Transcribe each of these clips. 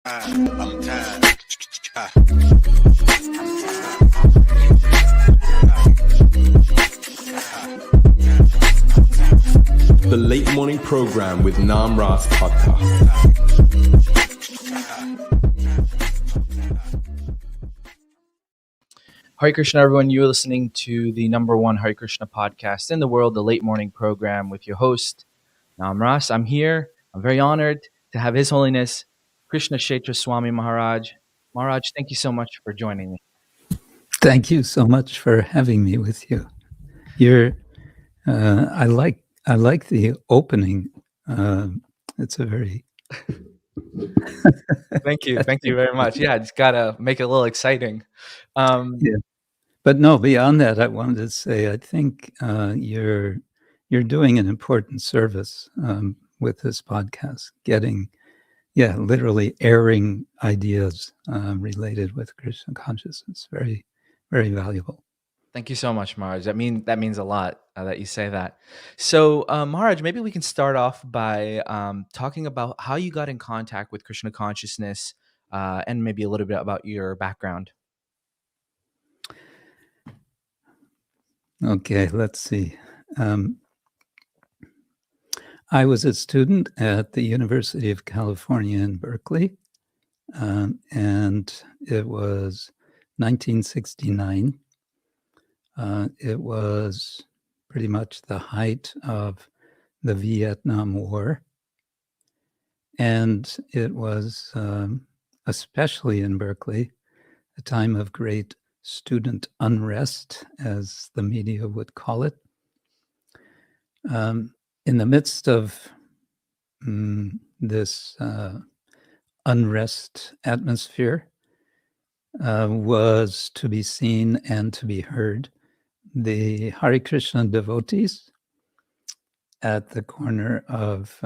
I'm tired. The Late Morning Program with Namarasa podcast. Hare Krishna, everyone. You're listening to the number one Hare Krishna podcast in the world, the Late Morning Program, with your host, Namarasa. I'm here. I'm very honored to have His Holiness Krishna Kshetra Swami Maharaj. Maharaj, thank you so much for joining me. Thank you so much for having me with you. I like the opening. It's a very Thank you very much. Yeah, just gotta make it a little exciting. Yeah. But no, beyond that, I wanted to say I think you're doing an important service with this podcast, literally airing ideas related with Krishna consciousness. Very, very valuable. Thank you so much, Maharaj. That means a lot that you say that. So, Maharaj, maybe we can start off by talking about how you got in contact with Krishna consciousness, and maybe a little bit about your background. Okay, let's see. I was a student at the University of California in Berkeley, and it was 1969. It was pretty much the height of the Vietnam War, and it was, especially in Berkeley, a time of great student unrest, as the media would call it. In the midst of this unrest atmosphere was to be seen and to be heard the Hare Krishna devotees at the corner of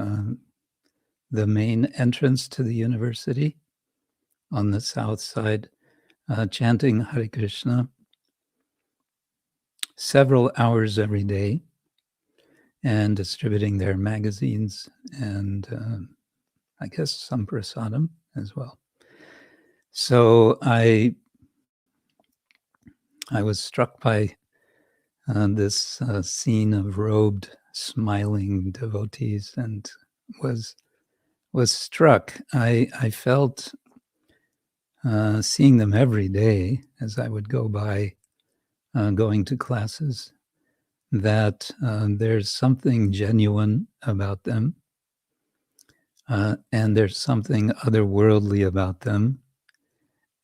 the main entrance to the university on the south side, chanting Hare Krishna several hours every day and distributing their magazines and I guess some prasadam as well. So I was struck by this scene of robed, smiling devotees, and was struck. I felt seeing them every day as I would go by, going to classes, that there's something genuine about them, and there's something otherworldly about them.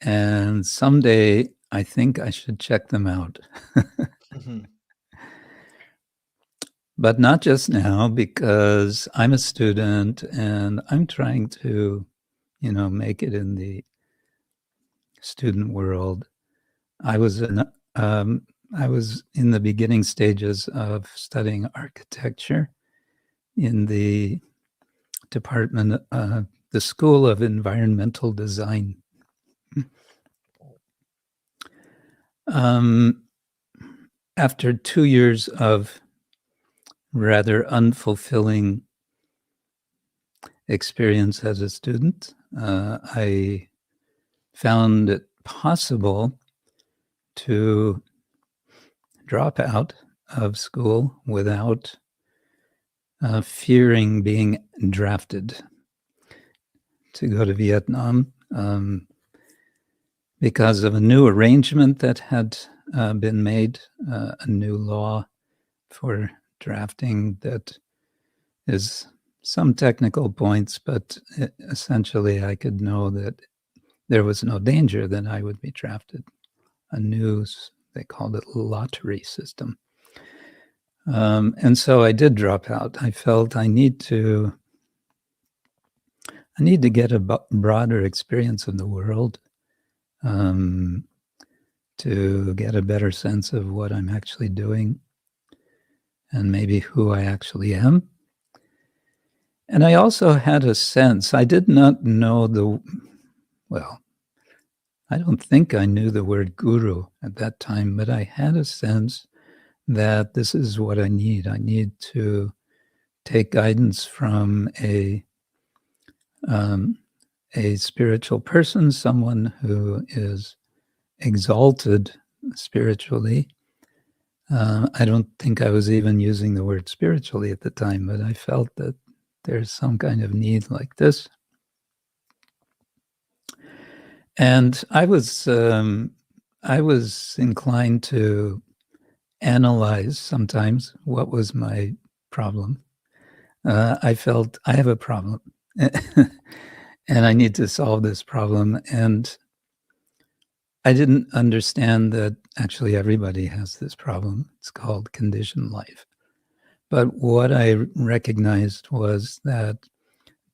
And someday I think I should check them out. Mm-hmm. But not just now, because I'm a student and I'm trying to, make it in the student world. I was in the beginning stages of studying architecture in the department, the School of Environmental Design. After 2 years of rather unfulfilling experience as a student, I found it possible to drop out of school without fearing being drafted to go to Vietnam, because of a new arrangement that had been made, a new law for drafting that is some technical points, but essentially I could know that there was no danger that I would be drafted. A new, they called it, lottery system. And so I did drop out. I felt I need to get a broader experience of the world, to get a better sense of what I'm actually doing and maybe who I actually am. And I also had a sense, I did not know I don't think I knew the word guru at that time, but I had a sense that this is what I need. I need to take guidance from a a spiritual person, someone who is exalted spiritually. I don't think I was even using the word spiritually at the time, but I felt that there's some kind of need like this. And I was inclined to analyze sometimes what was my problem. I felt I have a problem and I need to solve this problem. And I didn't understand that actually everybody has this problem. It's called conditioned life. But what I recognized was that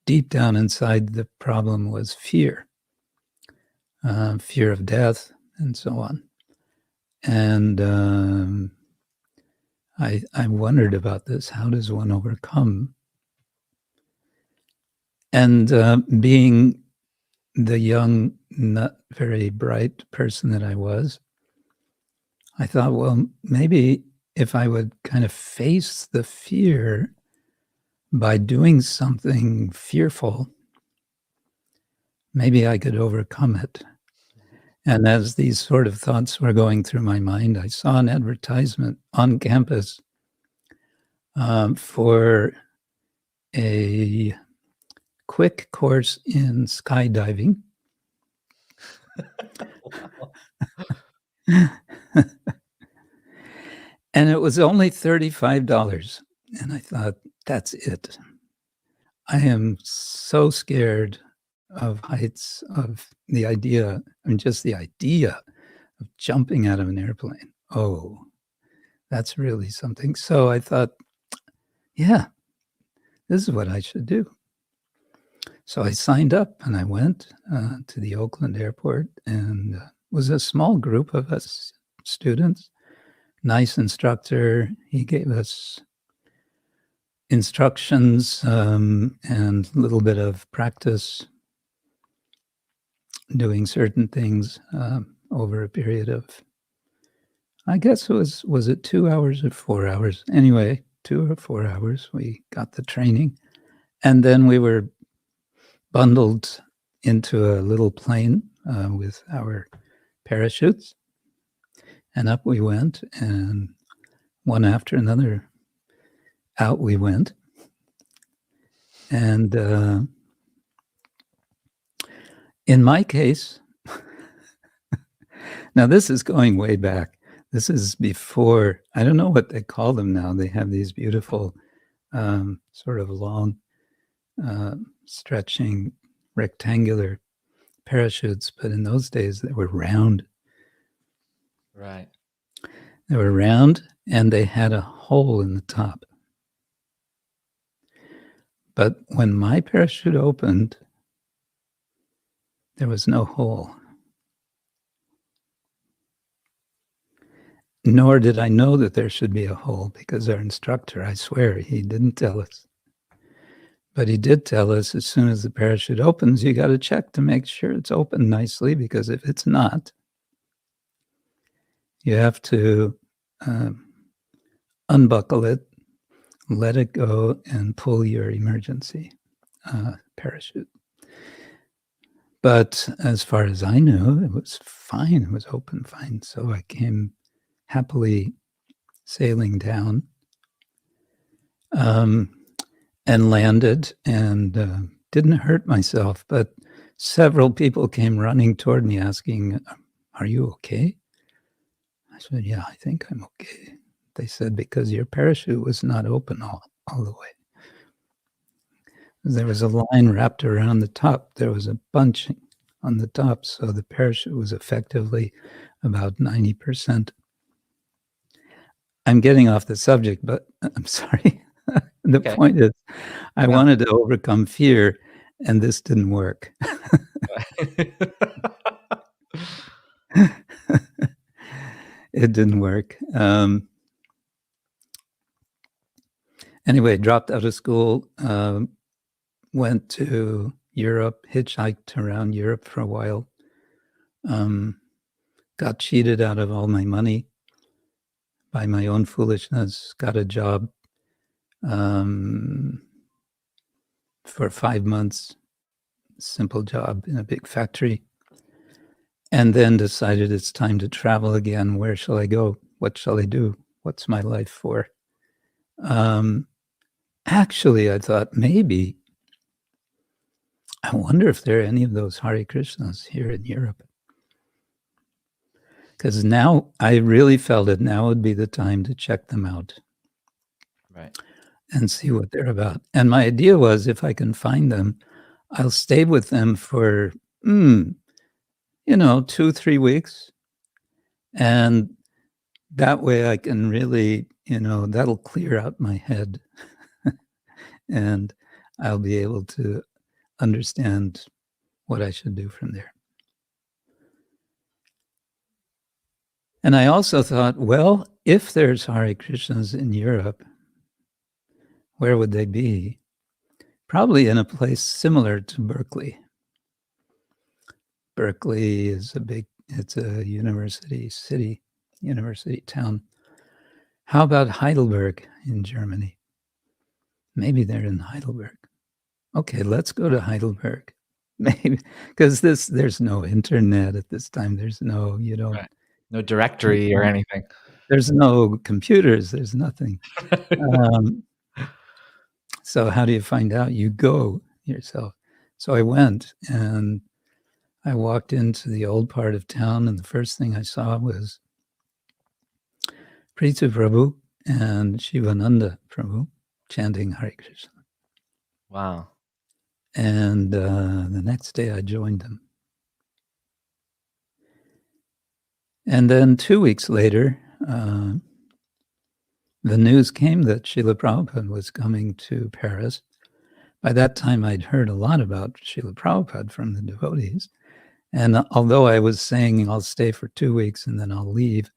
deep down inside the problem was fear, fear of death, and so on. And I wondered about this. How does one overcome? And being the young, not very bright person that I was, I thought, well, maybe if I would kind of face the fear by doing something fearful, maybe I could overcome it. And as these sort of thoughts were going through my mind, I saw an advertisement on campus for a quick course in skydiving. And it was only $35. And I thought, that's it. I am so scared of heights, of the idea, just the idea of jumping out of an airplane. Oh, that's really something. So I thought, yeah, this is what I should do. So I signed up and I went to the Oakland airport, and it was a small group of us students. Nice instructor. He gave us instructions and a little bit of practice doing certain things over a period of, I guess it was it 2 hours or 4 hours? Anyway, 2 or 4 hours, we got the training. And then we were bundled into a little plane with our parachutes. And up we went, and one after another, out we went. And in my case, now this is going way back. This is before, I don't know what they call them now. They have these beautiful sort of long, stretching, rectangular parachutes. But in those days, they were round. Right. They were round, and they had a hole in the top. But when my parachute opened, there was no hole. Nor did I know that there should be a hole, because our instructor, I swear, he didn't tell us. But he did tell us, as soon as the parachute opens, you got to check to make sure it's open nicely, because if it's not, you have to unbuckle it, let it go, and pull your emergency parachute. But as far as I knew, it was fine. It was open fine. So I came happily sailing down and landed, and didn't hurt myself. But several people came running toward me asking, "Are you okay?" I said, "Yeah, I think I'm okay." They said, "Because your parachute was not open all the way. There was a line wrapped around the top. There was a bunch on the top, so the parachute was effectively about 90%. I'm getting off the subject, but I'm sorry. The Okay. point is, I Yeah. wanted to overcome fear, and this didn't work. It didn't work. Anyway, dropped out of school, went to Europe, hitchhiked around Europe for a while, got cheated out of all my money by my own foolishness, got a job for 5 months simple job in a big factory, and then decided it's time to travel again. Where shall I go? What shall I do? What's my life for? Actually, I thought maybe, I wonder if there are any of those Hare Krishnas here in Europe. Because now I really felt it. Now would be the time to check them out. Right. And see what they're about. And my idea was, if I can find them, I'll stay with them for, 2-3 weeks. And that way I can really, that'll clear out my head. And I'll be able to understand what I should do from there. And I also thought, well, if there's Hare Krishnas in Europe, where would they be? Probably in a place similar to Berkeley. Berkeley is it's a university city, university town. How about Heidelberg in Germany? Maybe they're in Heidelberg. Okay, let's go to Heidelberg. Maybe, because there's no internet at this time. There's no, Right. No directory or anything. There's no computers. There's nothing. So how do you find out? You go yourself. So I went and I walked into the old part of town, and the first thing I saw was Prithu Prabhu and Shivananda Prabhu chanting Hare Krishna. Wow. And the next day I joined them. And then 2 weeks later, the news came that Srila Prabhupada was coming to Paris. By that time, I'd heard a lot about Srila Prabhupada from the devotees. And although I was saying I'll stay for 2 weeks and then I'll leave,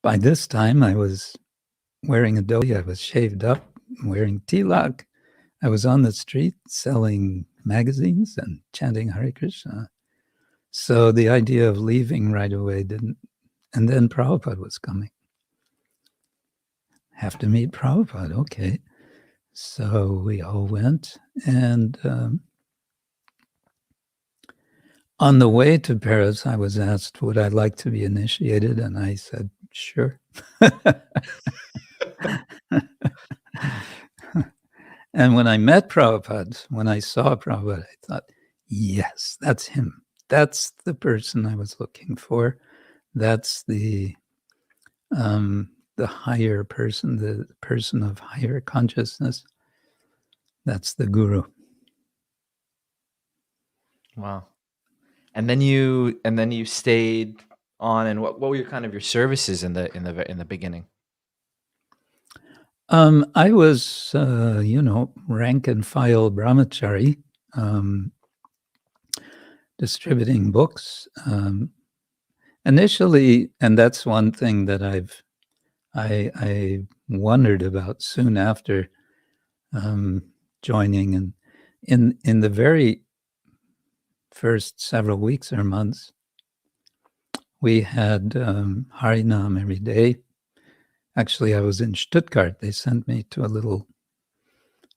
by this time I was wearing a dhoti, I was shaved up, wearing tilak. I was on the street selling magazines and chanting Hare Krishna. So the idea of leaving right away didn't. And then Prabhupada was coming. Have to meet Prabhupada, okay. So we all went, and on the way to Paris, I was asked, would I like to be initiated? And I said, sure. And when I met Prabhupada, when I saw Prabhupada, I thought, yes, that's him. That's the person I was looking for. That's the higher person, the person of higher consciousness. That's the guru. Wow. And then you stayed on, and what were your kind of your services in the beginning? I was, rank and file brahmachari, distributing books. Initially, and that's one thing that I wondered about soon after joining, and in the very first several weeks or months, we had Harinam every day. Actually, I was in Stuttgart. They sent me to a little,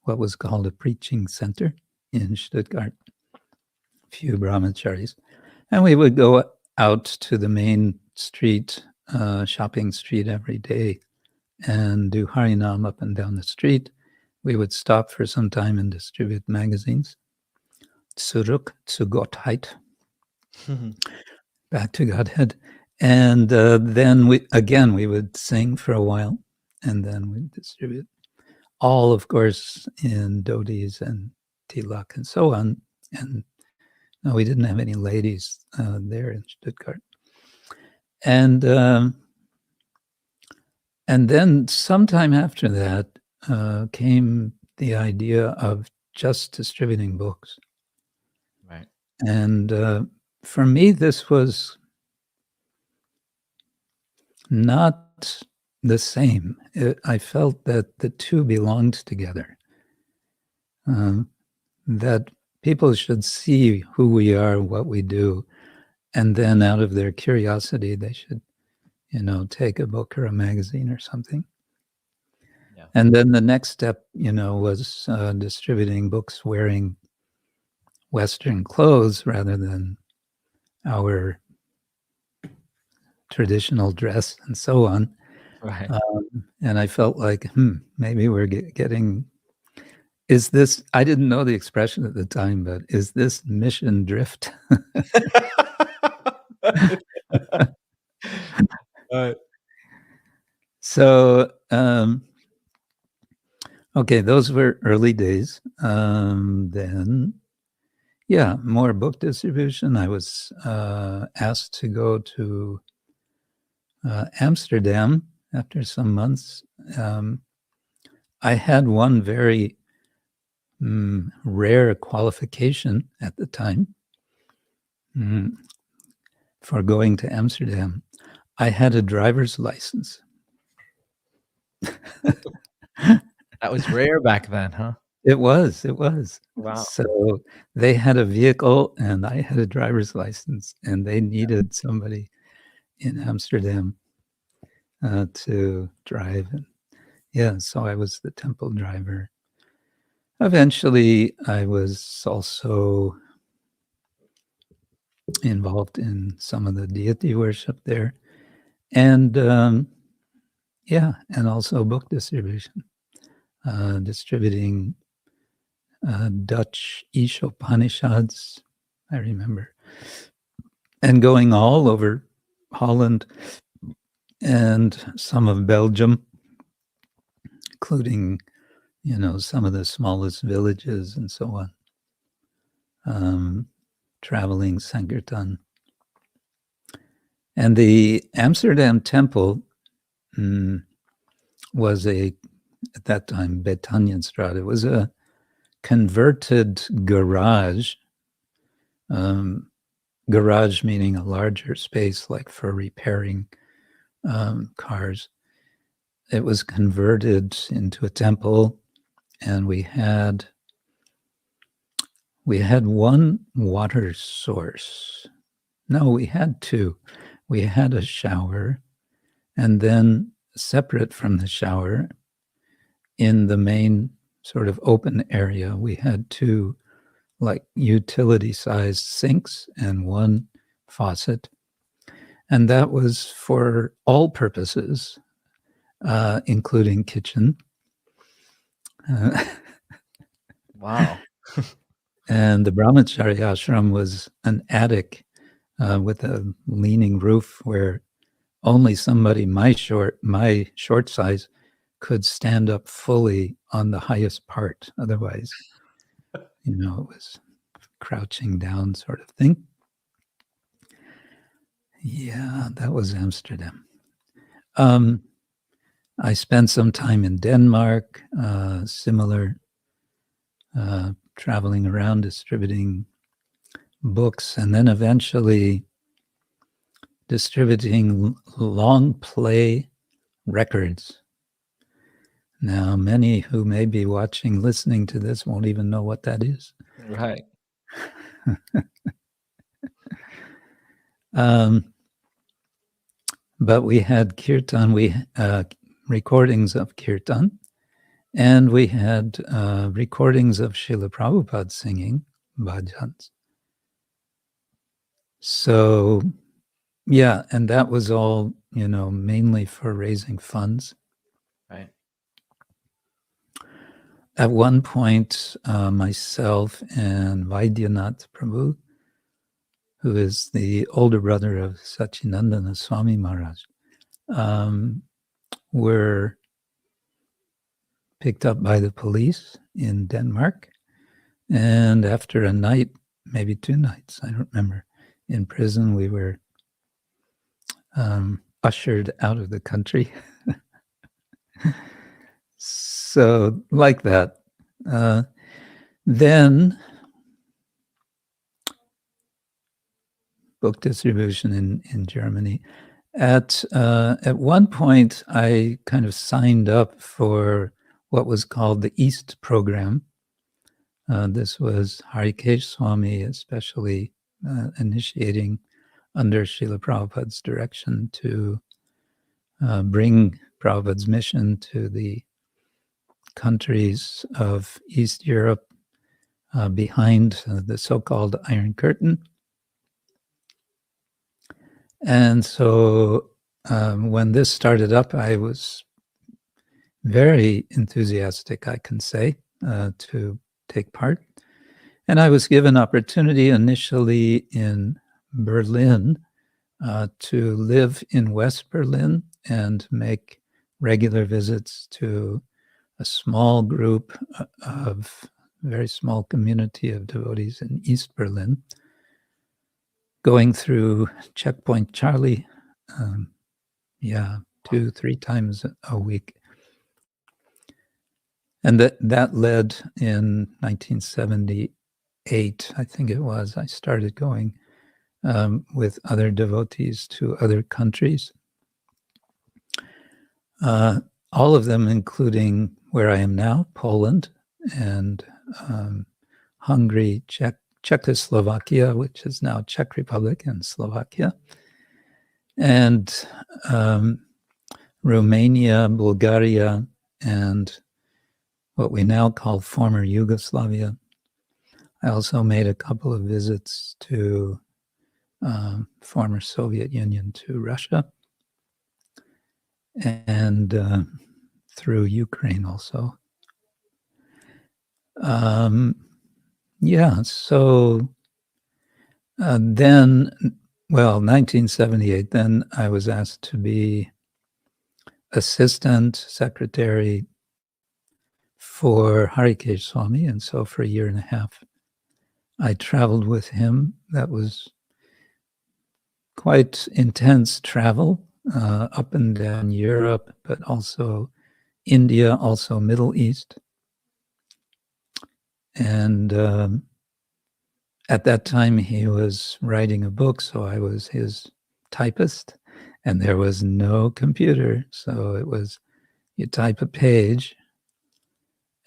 what was called a preaching center in Stuttgart, a few brahmacharis. And we would go out to the main street, shopping street every day, and do Harinam up and down the street. We would stop for some time and distribute magazines. Zurück zu Gottheit. Back to Godhead. And then we would sing for a while, and then we'd distribute. All, of course, in dhotis and tilak and so on. And no, we didn't have any ladies there in Stuttgart. And then sometime after that came the idea of just distributing books. Right. And for me, this was not the same. I felt that the two belonged together. That people should see who we are, what we do, and then out of their curiosity, they should, take a book or a magazine or something. Yeah. And then the next step, was distributing books wearing Western clothes rather than our traditional dress and so on. Right. And I felt like, maybe we're getting, is this, I didn't know the expression at the time, but is this mission drift? Right. So, okay, those were early days. Then, yeah, more book distribution. I was asked to go to Amsterdam after some months. I had one very rare qualification at the time for going to Amsterdam. I had a driver's license. That was rare back then, huh? It was. Wow. So they had a vehicle and I had a driver's license, and they needed somebody in Amsterdam to drive. And yeah, so I was the temple driver. Eventually, I was also involved in some of the deity worship there. And yeah, and also book distribution, distributing Dutch Ishopanishads, I remember, and going all over Holland and some of Belgium, including, some of the smallest villages and so on, traveling Sankirtan. And the Amsterdam temple was at that time, Betanienstraat. It was a converted garage, garage meaning a larger space like for repairing cars. It was converted into a temple, and we had one water source. No, we had two. We had a shower, and then separate from the shower, in the main sort of open area, we had two like utility-sized sinks and one faucet. And that was for all purposes, including kitchen. Wow. And the Brahmacharya ashram was an attic with a leaning roof where only somebody my short size could stand up fully on the highest part. Otherwise, it was crouching down sort of thing. Yeah, that was Amsterdam. I spent some time in Denmark, similar, traveling around distributing books, and then eventually distributing long play records. Now, many who may be watching, listening to this won't even know what that is. Right. But we had kirtan, recordings of kirtan, and we had recordings of Srila Prabhupada singing bhajans. So, yeah, and that was all, mainly for raising funds. Right. At one point, myself and Vaidyanath Prabhu, who is the older brother of Sachinandana Swami Maharaj, were picked up by the police in Denmark. And after a night, maybe 2 nights, I don't remember, in prison, we were ushered out of the country. So like that. Then book distribution in Germany. At one point, I kind of signed up for what was called the East program. This was HH Swami especially initiating under Srila Prabhupada's direction to bring Prabhupada's mission to the countries of East Europe, behind the so-called Iron Curtain. And so when this started up, I was very enthusiastic, I can say, to take part. And I was given opportunity initially in Berlin to live in West Berlin and make regular visits to a small group of very small community of devotees in East Berlin, going through Checkpoint Charlie, 2-3 times a week. And that led in 1978, I think it was, I started going with other devotees to other countries. All of them, including where I am now, Poland and Hungary, Czechoslovakia, which is now Czech Republic and Slovakia, and Romania, Bulgaria, and what we now call former Yugoslavia. I also made a couple of visits to former Soviet Union, to Russia, and through Ukraine also. So then, 1978, then I was asked to be assistant secretary for HH Swami, and so for a year and a half, I traveled with him. That was quite intense travel, up and down Europe, but also India, also Middle East. And at that time, he was writing a book, so I was his typist, and there was no computer. So it was, you type a page,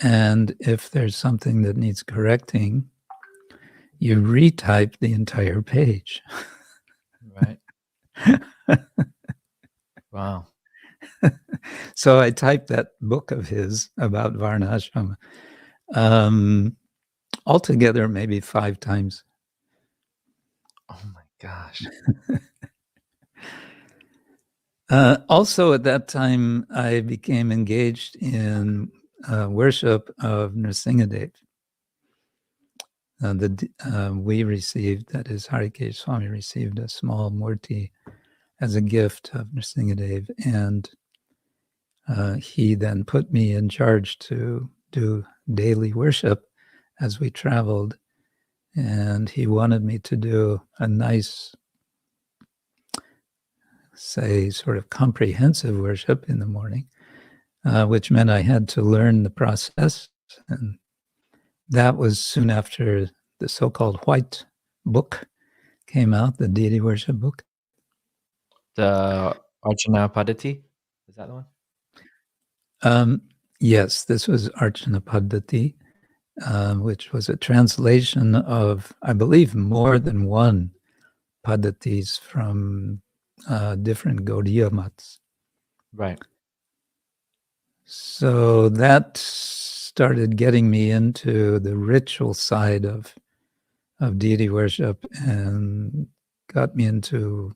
and if there's something that needs correcting, you retype the entire page. Right. Wow. So I typed that book of his about Varnashram altogether maybe 5 times. Oh my gosh. Also at that time, I became engaged in worship of Nrsingadev. We received, that is, Harikesh Swami received a small murti as a gift of Nrsingadev, and he then put me in charge to do daily worship as we traveled, and he wanted me to do a nice, say, sort of comprehensive worship in the morning, which meant I had to learn the process, and that was soon after the so-called White Book came out, the deity worship book. The Archana Padati? Is that the one? Yes, this was Archana Paddhati, which was a translation of, I believe, more than one Paddhatis from different Gaudiya mats. Right. So that started getting me into the ritual side of deity worship and got me into,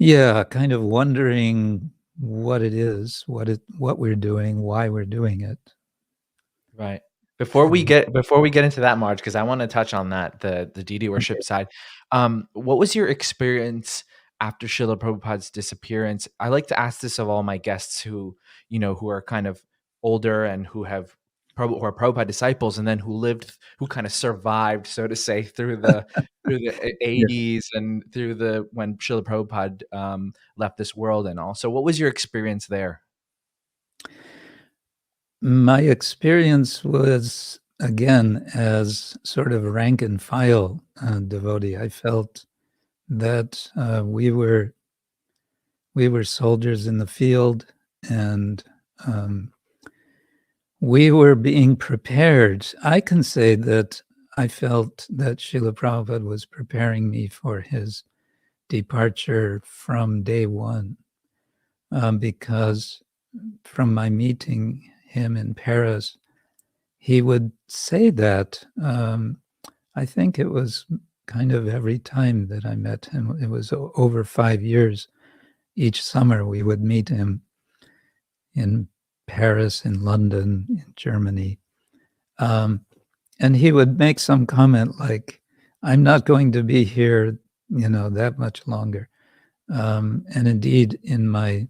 kind of wondering what it is, what we're doing, why we're doing it. Right. Before we get into that, Marge, because I want to touch on that, the deity worship side. What was your experience after Srila Prabhupada's disappearance? I like to ask this of all my guests who are kind of older and who are Prabhupada disciples, and then who kind of survived, so to say, through the 80s and through when Srila Prabhupada left this world and all. So what was your experience there? My experience was, again, as sort of rank and file devotee. I felt that we were soldiers in the field, and we were being prepared. I can say that I felt that Srila Prabhupada was preparing me for his departure from day one, because from my meeting him in Paris, he would say that. I think it was kind of every time that I met him. It was over 5 years. Each summer we would meet him in Paris, in London, in Germany. And he would make some comment like, I'm not going to be here, that much longer. And indeed, in my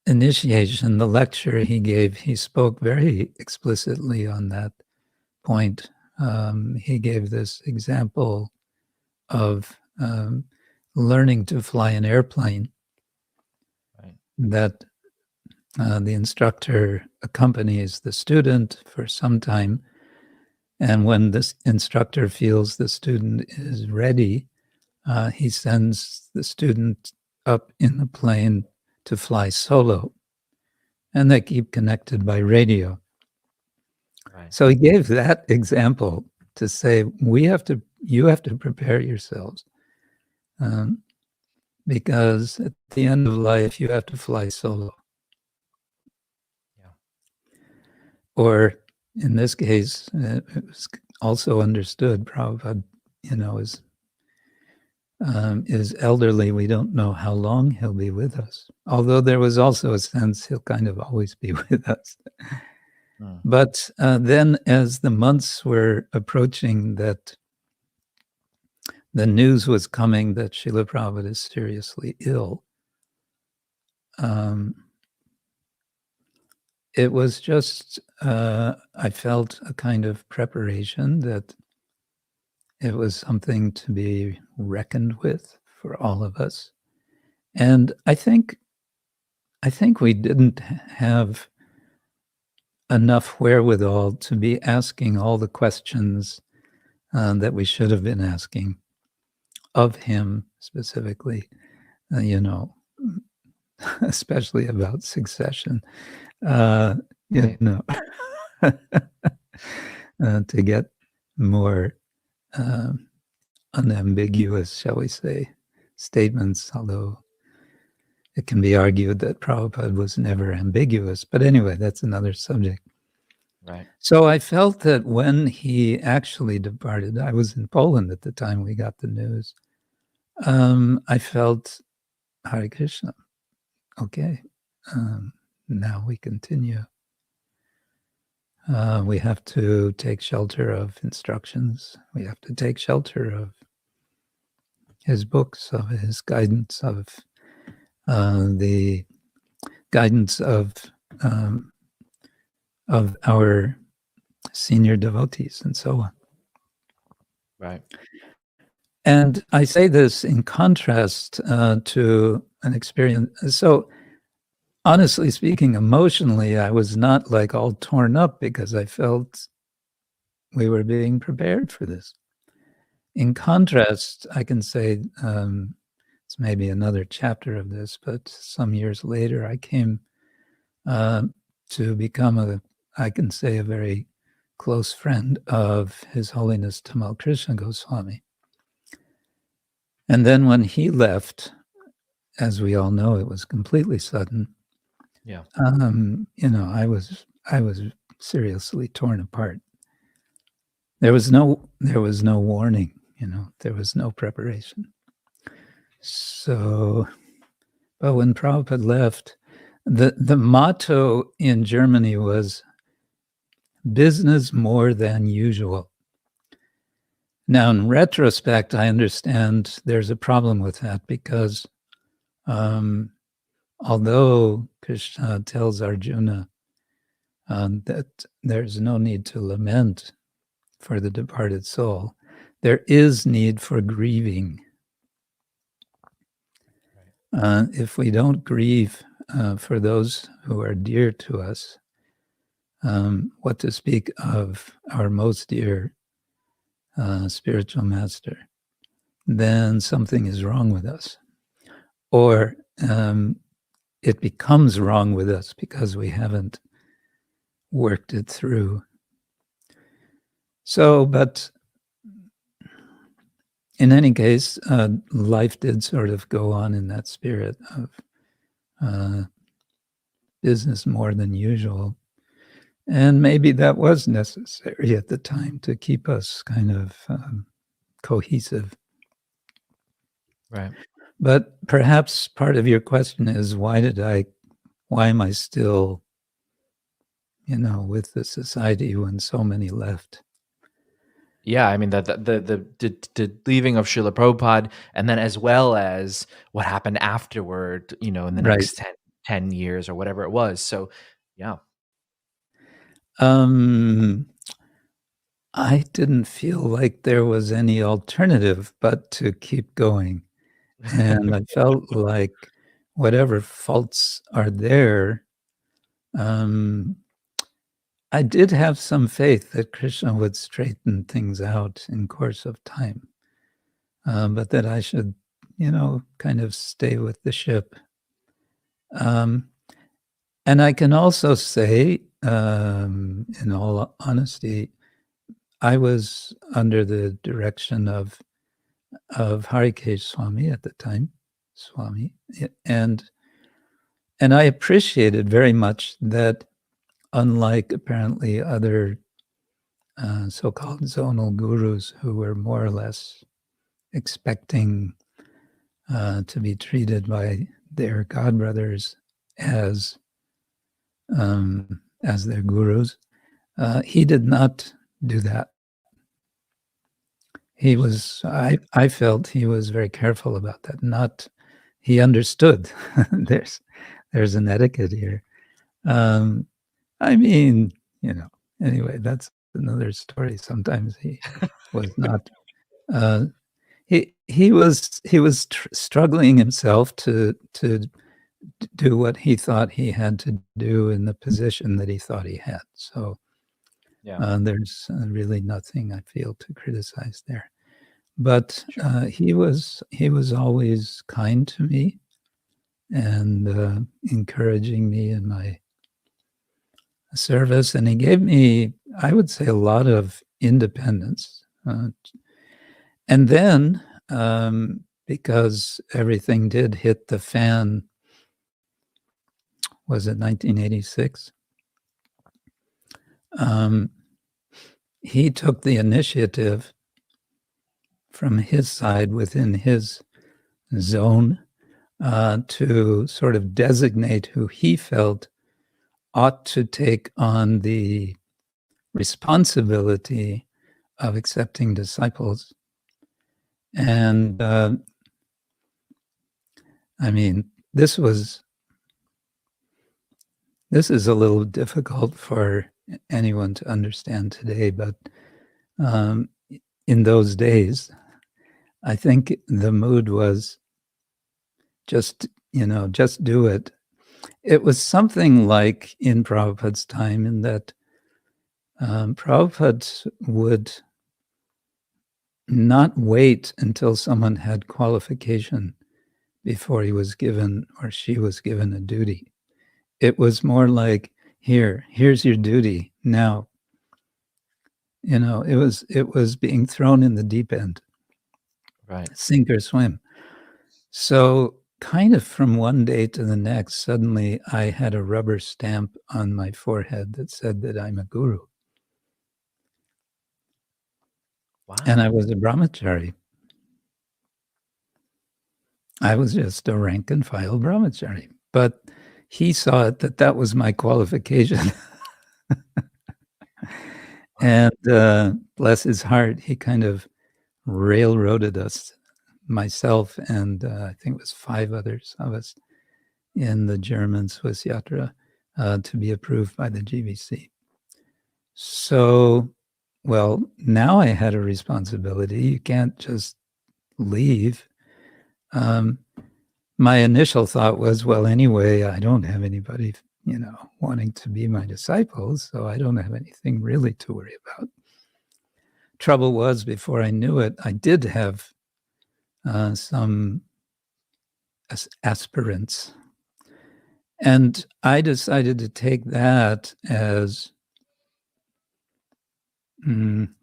initiation, the lecture he gave, he spoke very explicitly on that point. He gave this example of learning to fly an airplane, Right. that the instructor accompanies the student for some time, and when this instructor feels the student is ready, he sends the student up in the plane to fly solo, and they keep connected by radio. Right. So he gave that example to say, you have to prepare yourselves, because at the end of life, you have to fly solo. Yeah. Or in this case, it was also understood, Prabhupada, is elderly. We don't know how long he'll be with us. Although there was also a sense he'll kind of always be with us. Mm. But then as the months were approaching, that the news was coming that Srila Prabhupada is seriously ill, it was just, I felt a kind of preparation that it was something to be reckoned with for all of us. And I think we didn't have enough wherewithal to be asking all the questions that we should have been asking of him specifically, especially about succession, Right. To get more unambiguous, shall we say, statements, although it can be argued that Prabhupada was never ambiguous. But anyway, that's another subject. Right. So I felt that when he actually departed, I was in Poland at the time we got the news. I felt, Hare Krishna, okay, now we continue. We have to take shelter of instructions. We have to take shelter of his books, of his guidance, of the guidance of our senior devotees, and so on. Right. And I say this in contrast to an experience. So, honestly speaking, emotionally, I was not like all torn up because I felt we were being prepared for this. In contrast, I can say, it's maybe another chapter of this, but some years later, I came to become I can say, a very close friend of His Holiness Tamal Krishna Goswami. And then when he left, as we all know, it was completely sudden. Yeah. I was seriously torn apart. There was no warning. There was no preparation. So, but when Prabhupada left, the motto in Germany was business more than usual. Now, in retrospect, I understand there's a problem with that because although Krishna tells Arjuna that there's no need to lament for the departed soul, there is need for grieving. If we don't grieve for those who are dear to us, what to speak of our most dear spiritual master, then something is wrong with us. Or it becomes wrong with us because we haven't worked it through. So, but in any case, life did sort of go on in that spirit of business more than usual. And maybe that was necessary at the time to keep us kind of cohesive. Right. But perhaps part of your question is why am I still, with the society when so many left? Yeah, I mean the leaving of Srila Prabhupada, and then as well as what happened afterward, in the Right. next 10 years or whatever it was. So, yeah. I didn't feel like there was any alternative but to keep going. And I felt like whatever faults are there, I did have some faith that Krishna would straighten things out in course of time, but that I should, kind of stay with the ship. And I can also say, in all honesty, I was under the direction of HH Swami at the time, Swami, and I appreciated very much that, unlike apparently other so-called zonal gurus who were more or less expecting to be treated by their godbrothers as their gurus, he did not do that. He was, I felt he was very careful about that. He understood there's an etiquette here. I mean, anyway, that's another story. Sometimes he was not. He was struggling himself to do what he thought he had to do in the position that he thought he had. So Yeah. there's really nothing I feel to criticize there. But Sure. he was always kind to me and encouraging me in my service, and he gave me, I would say, a lot of independence. And then, because everything did hit the fan, was it 1986? He took the initiative from his side within his zone to sort of designate who he felt ought to take on the responsibility of accepting disciples. And I mean, this is a little difficult for anyone to understand today, but in those days, I think the mood was just do it. It was something like in Prabhupada's time, in that Prabhupada would not wait until someone had qualification before he was given or she was given a duty. It was more like, here's your duty now. It was being thrown in the deep end. Right. Sink or swim. So kind of from one day to the next, suddenly I had a rubber stamp on my forehead that said that I'm a guru. Wow. And I was a brahmachari. I was just a rank and file brahmachari. But he saw it that was my qualification. And bless his heart, he kind of railroaded us, myself and I think it was 5 others of us, in the German Swiss Yatra to be approved by the GBC. So, well, now I had a responsibility. You can't just leave. My initial thought was, well, anyway, I don't have anybody, wanting to be my disciples, so I don't have anything really to worry about. Trouble was, before I knew it, I did have some aspirants. And I decided to take that as an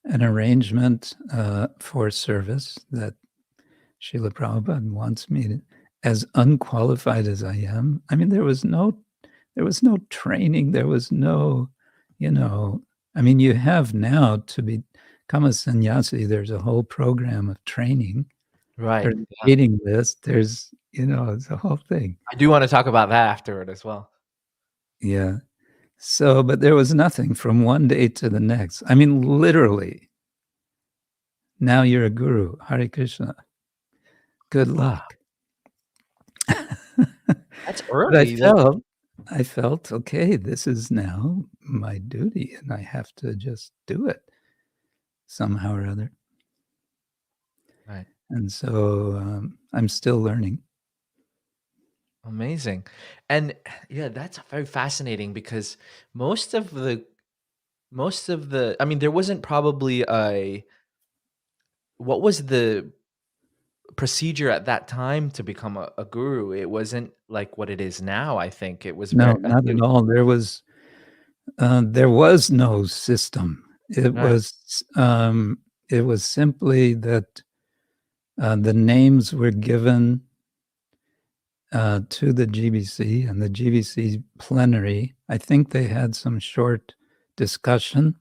arrangement for service that Srila Prabhupada wants me to, as unqualified as I am. I mean, there was no there was no training. There was no, I mean, you have now to become a sannyasi. There's a whole program of training. Right. There's a waiting list. There's, it's a whole thing. I do want to talk about that afterward as well. Yeah. So, but there was nothing from one day to the next. I mean, literally, now you're a guru. Hare Krishna. Good luck. That's But early. I felt, okay, this is now my duty and I have to just do it somehow or other. Right. And so I'm still learning. Amazing. And yeah, that's very fascinating because most of the I mean, there wasn't probably what was the procedure at that time to become a guru? It wasn't like what it is now, I think. It was No, very not at all. There was no system. right. It was simply that the names were given to the GBC, and the GBC plenary, I think they had some short discussion.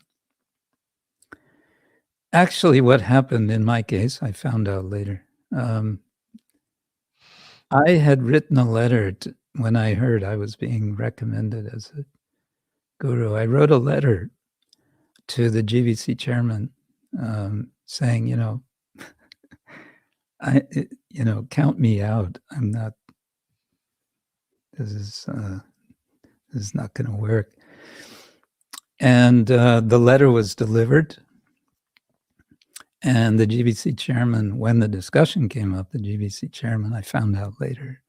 Actually, what happened in my case, I found out later. I had written a letter when I heard I was being recommended as a guru. I wrote a letter to the GBC chairman saying, count me out. I'm not. This is not going to work. And the letter was delivered. And the GBC chairman, when the discussion came up, the GBC chairman, I found out later,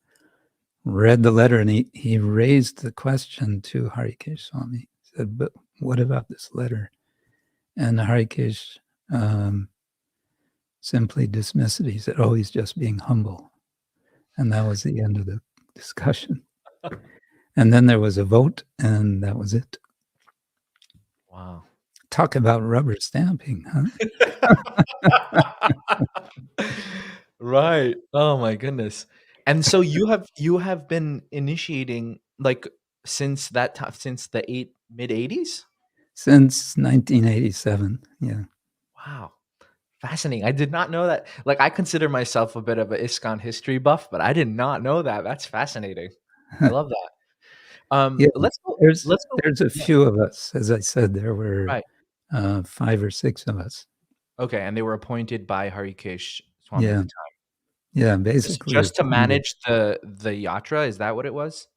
read the letter and he raised the question to HH Swami. He said, but what about this letter? And HH simply dismissed it. He said, oh, he's just being humble. And that was the end of the discussion. And then there was a vote, and that was it. Wow. Talk about rubber stamping, huh? Right. Oh my goodness. And so you have been initiating like since that time, since the mid 80s? Since 1987, yeah. Wow. Fascinating. I did not know that. Like, I consider myself a bit of a ISKCON history buff, but I did not know that. That's fascinating. I love that. Yeah, Let's go. there's a Yeah, few of us. As I said, there were right. 5 or 6 of us. Okay, and they were appointed by Harikesh Swami at Yeah, the time. yeah, basically Just to appointed. manage the yatra, is that what it was?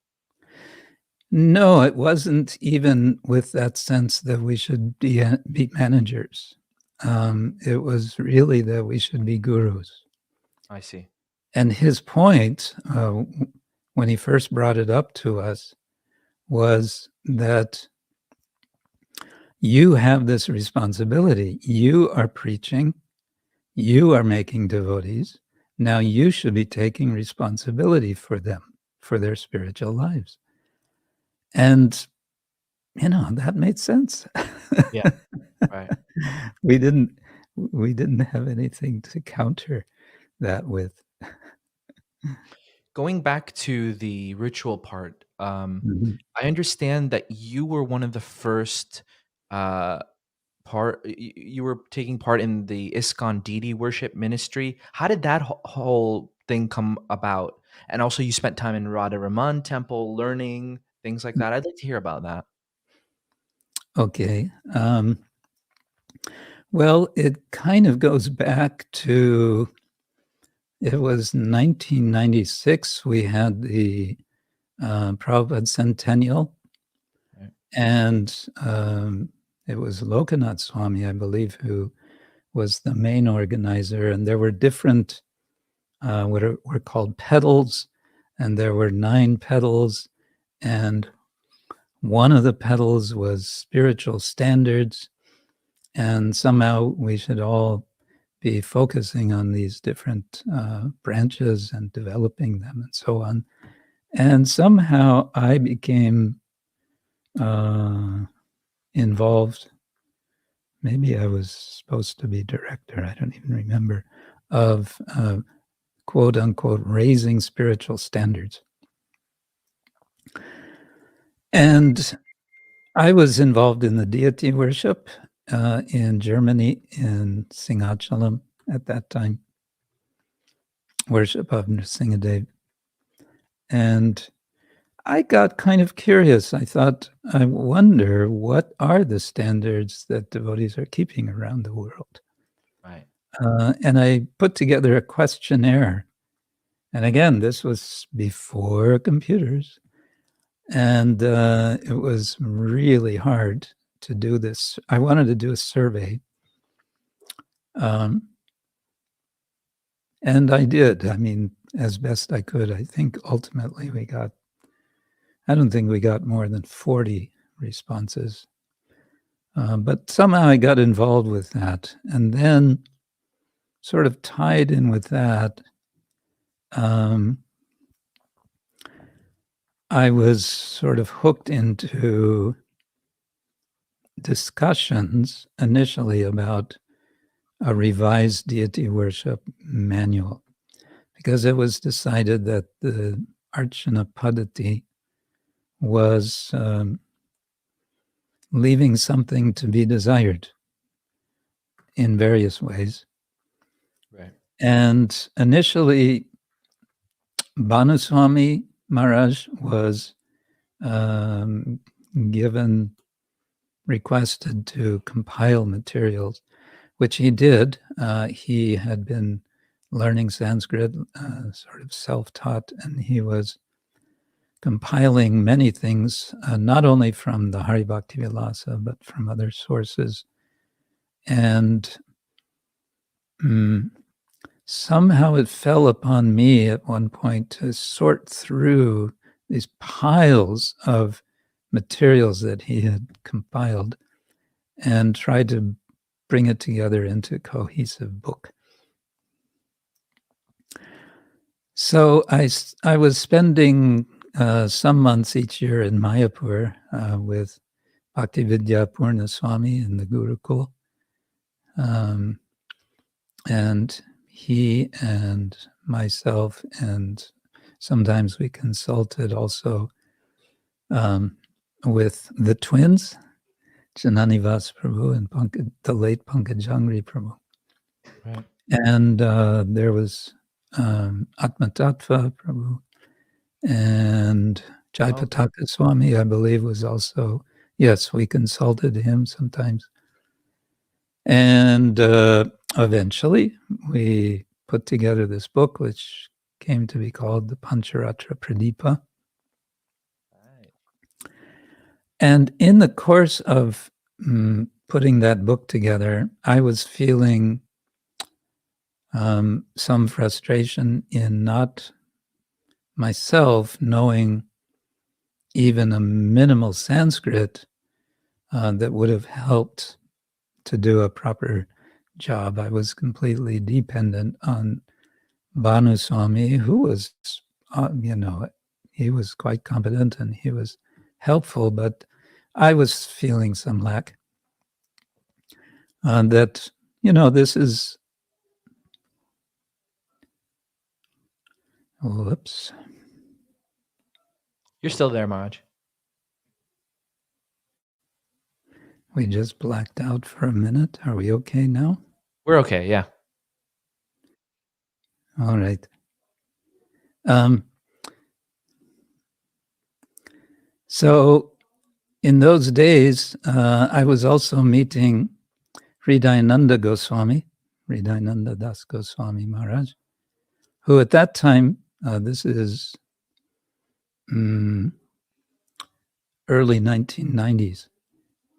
No, it wasn't even with that sense that we should be managers. It was really that we should be gurus. I see. And his point, when he first brought it up to us, was that you have this responsibility. You are preaching. You are making devotees. Now you should be taking responsibility for them, for their spiritual lives. And, that made sense. Yeah, right. we didn't have anything to counter that with. Going back to the ritual part, Mhm. I understand that you were one of the first uh, you were taking part in the ISKCON deity worship ministry. How did that whole thing come about? And also, you spent time in Radha Raman temple learning things like that. I'd like to hear about that. Okay. Well, it kind of goes back to, it was 1996. We had the Prabhupada Centennial, Right. and it was Lokanath Swami, I believe, who was the main organizer. And there were different, what were called petals, and there were 9 petals. And one of the petals was spiritual standards. And somehow we should all be focusing on these different branches and developing them and so on. And somehow I became involved. Maybe I was supposed to be director, I don't even remember, of quote unquote raising spiritual standards. And I was involved in the deity worship in Germany, in Singhachalam at that time, worship of Nrsingadev. And I got kind of curious. I thought, I wonder what are the standards that devotees are keeping around the world? Right. And I put together a questionnaire. And again, this was before computers. And it was really hard to do this. I wanted to do a survey. And I did. I mean, as best I could. I think ultimately I don't think we got more than 40 responses. But somehow I got involved with that. And then, sort of tied in with that, I was sort of hooked into discussions initially about a revised deity worship manual, because it was decided that the Archana Paddhati was leaving something to be desired in various ways. Right. And initially, Bhanuswami Maharaj was requested to compile materials, which he did. He had been learning Sanskrit, sort of self-taught, and he was compiling many things, not only from the Hari Bhakti Vilasa, but from other sources. And somehow it fell upon me at one point to sort through these piles of materials that he had compiled and try to bring it together into a cohesive book. So I was spending some months each year in Mayapur with Bhaktividya Purna Swami in the Gurukul. And he and myself, and sometimes we consulted also with the twins, Jananivas Prabhu and the late Pankajangri Prabhu. Right. And there was Atmatattva Prabhu, and Jaipataka Swami, I believe, was also, yes, we consulted him sometimes. And eventually we put together this book, which came to be called the Pancharatra Pradipa. Right. And in the course of putting that book together, I was feeling some frustration in not myself knowing even a minimal Sanskrit that would have helped to do a proper job. I was completely dependent on Bhanu Swami, who was, he was quite competent and he was helpful, but I was feeling some lack. That, this is, whoops. You're still there, Maharaj. We just blacked out for a minute. Are we okay now? We're okay, yeah. All right. So in those days, I was also meeting Hridayananda Goswami, Hridayananda Das Goswami Maharaj, who at that time, this is early 1990s,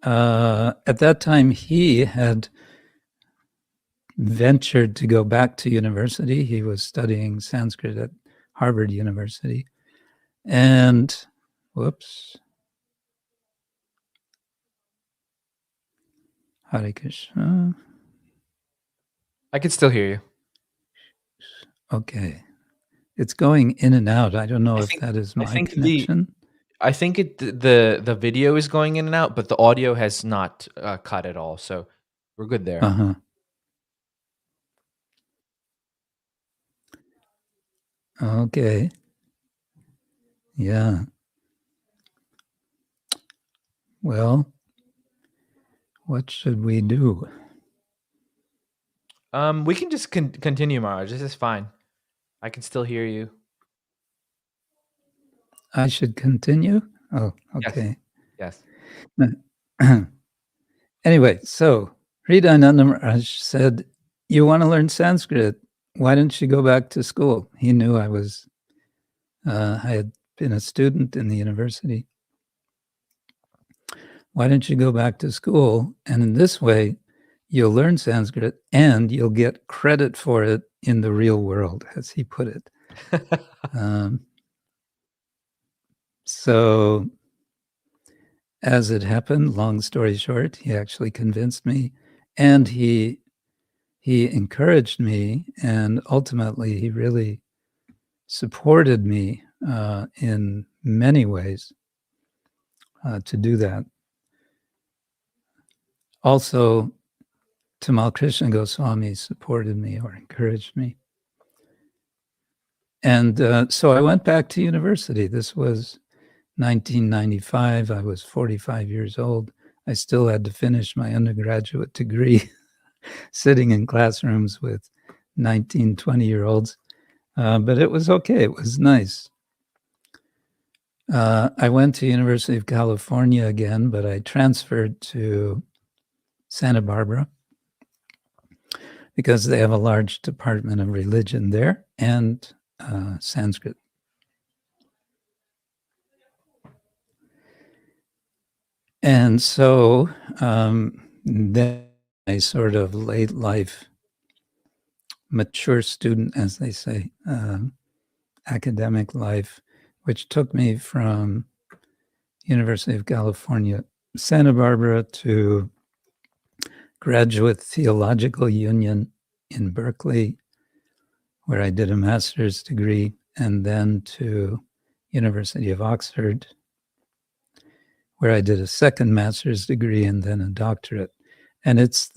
at that time he had ventured to go back to university. He was studying Sanskrit at Harvard University. And, whoops. Hare Krishna. I can still hear you. Okay. It's going in and out. I don't know if that is my connection. I think the video is going in and out, but the audio has not cut at all. So we're good there. Uh-huh. Okay. Yeah. Well, what should we do? We can just continue, Maharaj. This is fine. I can still hear you. I should continue? Oh, Yes. okay. Yes. Anyway, so Hridayananda Maharaj said, "You want to learn Sanskrit? Why don't you go back to school?" He knew I had been a student in the university. Why don't you go back to school? And in this way, you'll learn Sanskrit and you'll get credit for it in the real world, as he put it. So, as it happened, long story short, he actually convinced me, and he encouraged me, and ultimately he really supported me in many ways to do that. Also, Tamal Krishna Goswami supported me or encouraged me. And so I went back to university. This was 1995. I was 45 years old. I still had to finish my undergraduate degree sitting in classrooms with 19, 20-year-olds. But it was okay. It was nice. I went to University of California again, but I transferred to Santa Barbara because they have a large department of religion there and Sanskrit. And so then a sort of late life, mature student, as they say, academic life, which took me from University of California, Santa Barbara to Graduate Theological Union in Berkeley, where I did a master's degree, and then to University of Oxford, where I did a second master's degree and then a doctorate. And it's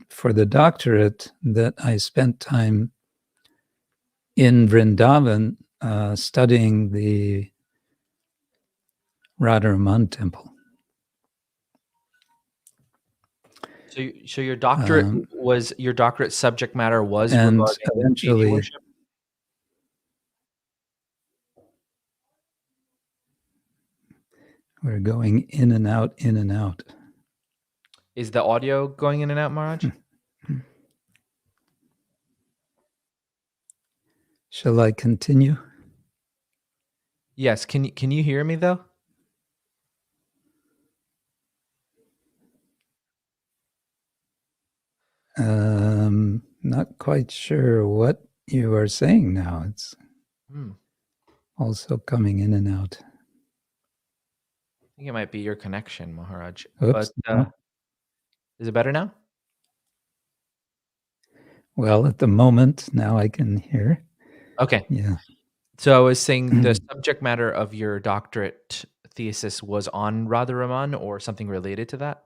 for the doctorate that I spent time in Vrindavan studying the Radharaman temple. So your doctorate your doctorate subject matter was and regarding deity eventually, worship? we're going in and out, in and out. Is the audio going in and out, Maharaj? Shall I continue? Yes. Can you hear me though? Not quite sure what you are saying now. It's also coming in and out. I think it might be your connection, Maharaj. Oops. But No. is it better now? Well, at the moment, now I can hear. Okay. Yeah. So I was saying the subject matter of your doctorate thesis was on Radharaman or something related to that?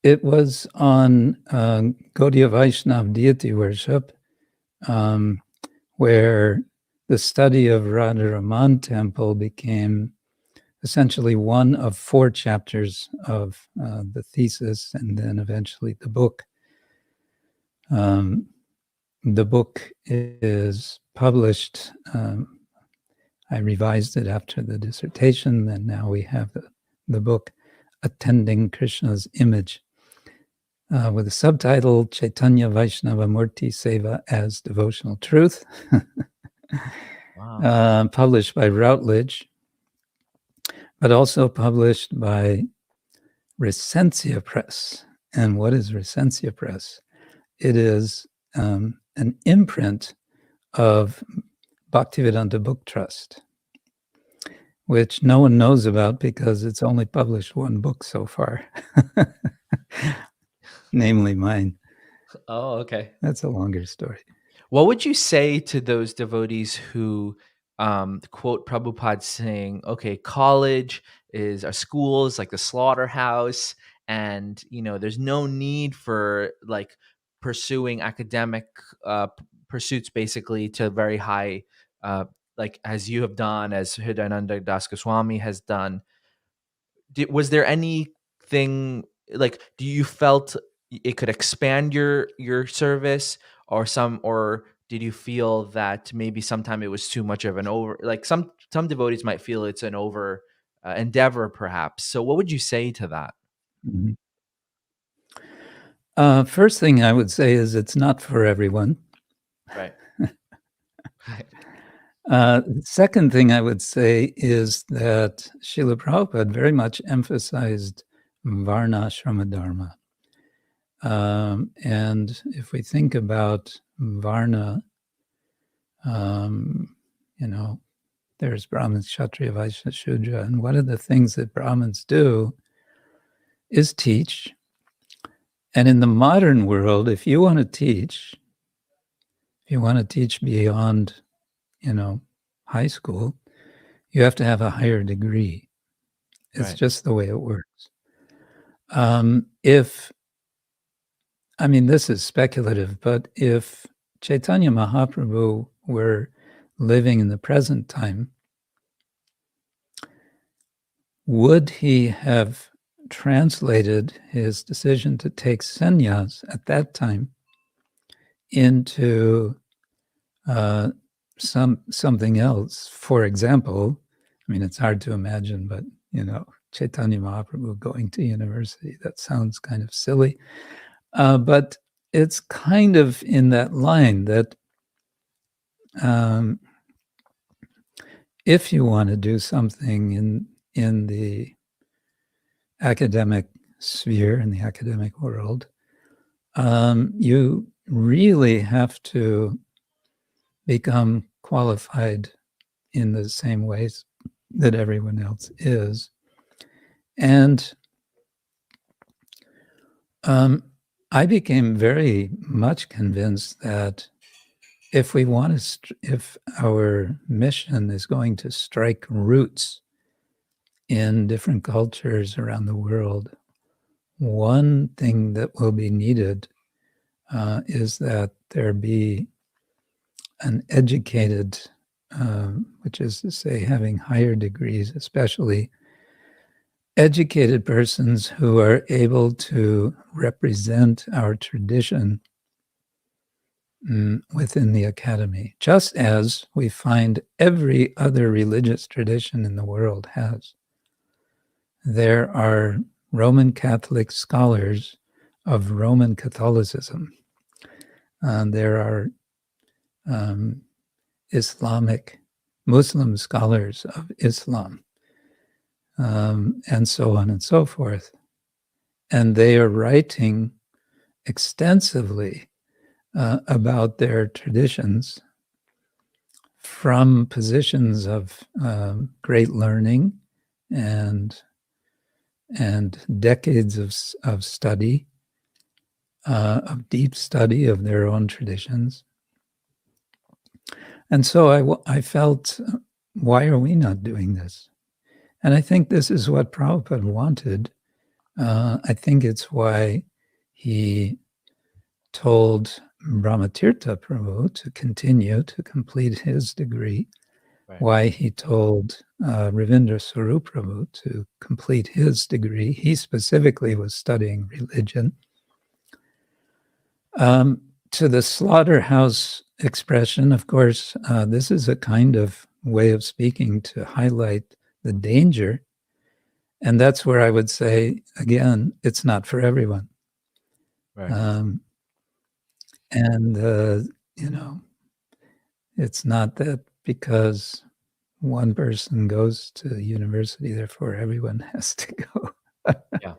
It was on Gaudiya Vaishnav deity worship, where the study of Radharaman temple became essentially one of 4 chapters of the thesis, and then eventually the book. The book is published. I revised it after the dissertation, and now we have the book, Attending Krishna's Image, with the subtitle Chaitanya Vaishnava Murti Seva as Devotional Truth, Wow. published by Routledge, but also published by Recensia Press. And what is Recensia Press? It is an imprint of Bhaktivedanta Book Trust, which no one knows about because it's only published 1 book so far, namely mine. Oh, okay. That's a longer story. What would you say to those devotees who quote Prabhupada saying, okay, college is a school is like the slaughterhouse, and there's no need for like pursuing academic pursuits basically to very high like as you have done, as Hridayananda Das Goswami has done. was there anything like, do you felt it could expand your service, or did you feel that maybe sometime it was too much of an over, like some devotees might feel it's an over endeavor perhaps. So what would you say to that? Mhm. First thing I would say is it's not for everyone. Right. Right. Second thing I would say is that Srila Prabhupada very much emphasized Varna Ashrama Dharma. And if we think about Varna, you know, there's Brahmins, Kshatriya, Vaishya, Shudra, and one of the things that Brahmins do is teach. And in the modern world, if you want to teach beyond, high school, you have to have a higher degree. It's Right. just the way it works. This is speculative, but if Chaitanya Mahaprabhu were living in the present time, would he have translated his decision to take sannyas at that time into something else? For example, it's hard to imagine, but Chaitanya Mahaprabhu going to university, that sounds kind of silly. But it's kind of in that line that if you want to do something in the academic sphere, in the academic world, you really have to become qualified in the same ways that everyone else is. And I became very much convinced that if our mission is going to strike roots in different cultures around the world, one thing that will be needed is that there be an educated, which is to say having higher degrees, especially educated persons who are able to represent our tradition within the academy, just as we find every other religious tradition in the world has. There are Roman Catholic scholars of Roman Catholicism. There are Muslim scholars of Islam, and so on and so forth. And they are writing extensively about their traditions from positions of great learning and decades of study, of deep study of their own traditions. And so I felt, why are we not doing this? And I think this is what Prabhupada wanted. I think it's why he told Brahmatirtha Prabhu to continue to complete his degree, Right. why he told Ravindra Swarup Prabhu to complete his degree. He specifically was studying religion. To the slaughterhouse expression, of course, this is a kind of way of speaking to highlight the danger. And that's where I would say, again, it's not for everyone. Right. It's not that because one person goes to university, therefore everyone has to go. Yeah.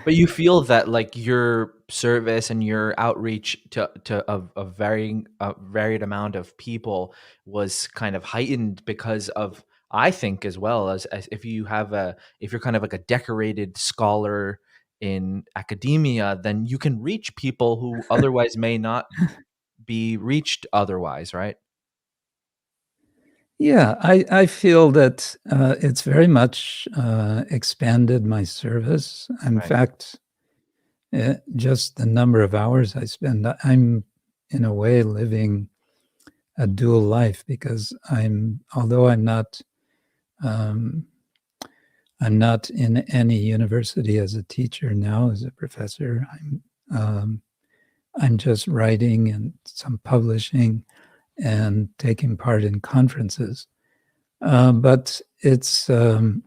But you feel that like your service and your outreach to a varied amount of people was kind of heightened because of, I think, as well as if you're kind of like a decorated scholar in academia, then you can reach people who otherwise may not be reached otherwise, right? Yeah, I feel that it's very much expanded my service. In Right. fact, just the number of hours I spend, I'm in a way living a dual life because although I'm not I'm not in any university as a teacher now, as a professor. I'm just writing and some publishing and taking part in conferences. But it's kind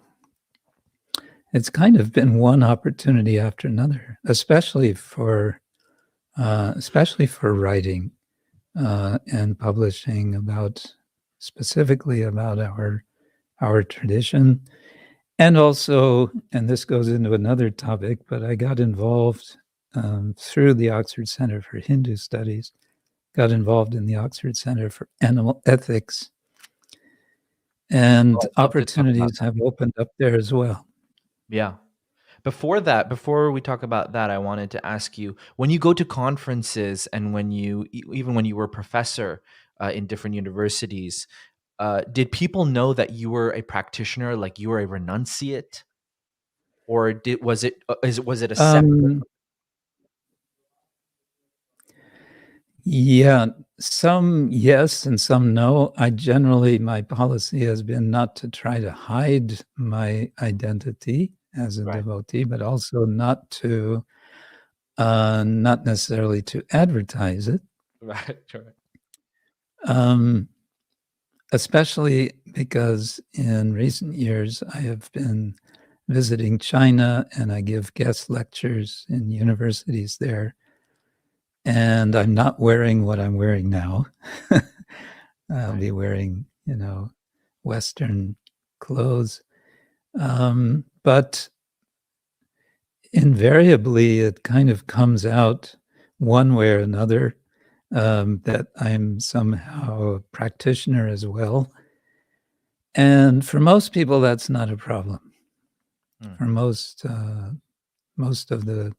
of been one opportunity after another, especially for writing and publishing specifically about our tradition. And also, and this goes into another topic, but I got involved through the Oxford Center for Hindu Studies, got involved in the Oxford Center for Animal Ethics, and opportunities have opened up there as well. Yeah. Before we talk about that, I wanted to ask you, when you go to conferences and even when you were a professor in different universities, did people know that you were a practitioner, like you were a renunciate, or was it a separate? Yeah, some yes and some no. My policy has been not to try to hide my identity as a devotee, but also not necessarily to advertise it. Right. Especially because in recent years I have been visiting China and I give guest lectures in universities there. And I'm not wearing what I'm wearing now. I'll be wearing, Western clothes. But invariably, it kind of comes out one way or another that I'm somehow a practitioner as well. And for most people, that's not a problem. For most of the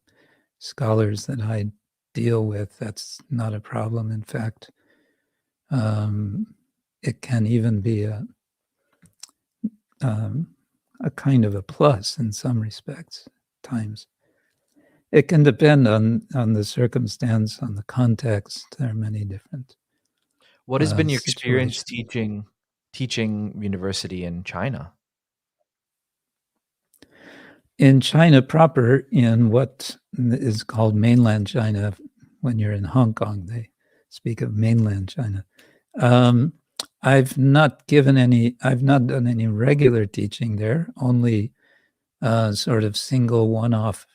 scholars that I deal with, that's not a problem. In fact, it can even be a kind of a plus in some respects. Times it can depend on the circumstance, on the context. There are many different. What has been your experience teaching university in China? In China proper, in what is called mainland China, when you're in Hong Kong, they speak of mainland China. I've not done any regular teaching there, only sort of single one-off.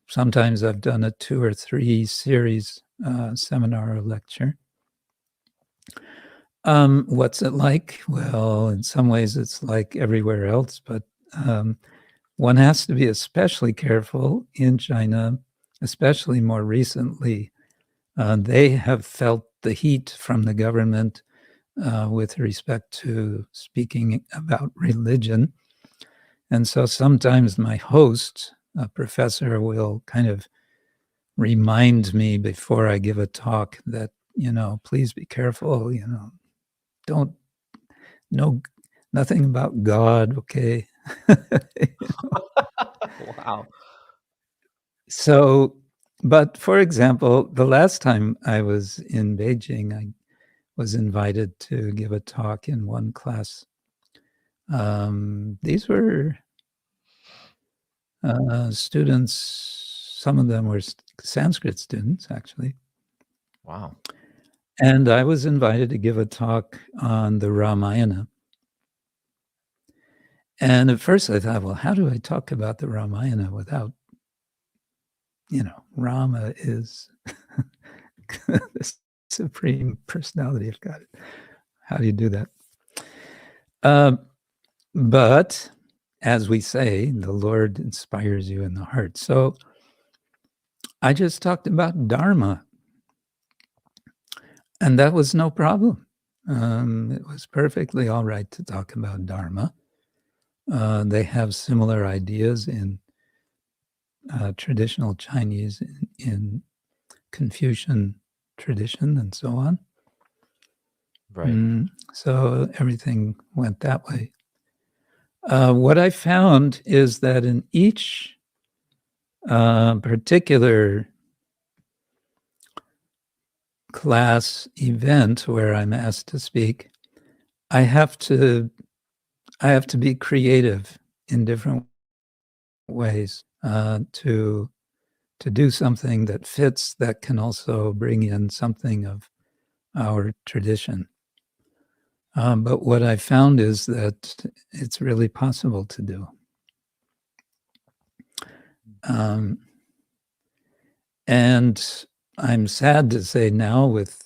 Sometimes I've done a 2 or 3 series seminar or lecture. What's it like? Well, in some ways it's like everywhere else, but one has to be especially careful in China, especially more recently. They have felt the heat from the government with respect to speaking about religion. And so sometimes my host, a professor, will kind of remind me before I give a talk that, please be careful, don't know nothing about God, okay? Wow. So, but for example, the last time I was in Beijing, I was invited to give a talk in one class. These were students, some of them were Sanskrit students, actually. Wow. And I was invited to give a talk on the Ramayana. And at first I thought, well, how do I talk about the Ramayana without, Rama is the supreme personality of God. How do you do that? But as we say, the Lord inspires you in the heart. So I just talked about Dharma. And that was no problem. It was perfectly all right to talk about Dharma. They have similar ideas in traditional Chinese, in Confucian tradition, and so on. Right. So everything went that way. What I found is that in each particular class event where I'm asked to speak, I have to be creative in different ways to do something that fits, that can also bring in something of our tradition. But what I found is that it's really possible to do. And I'm sad to say now, with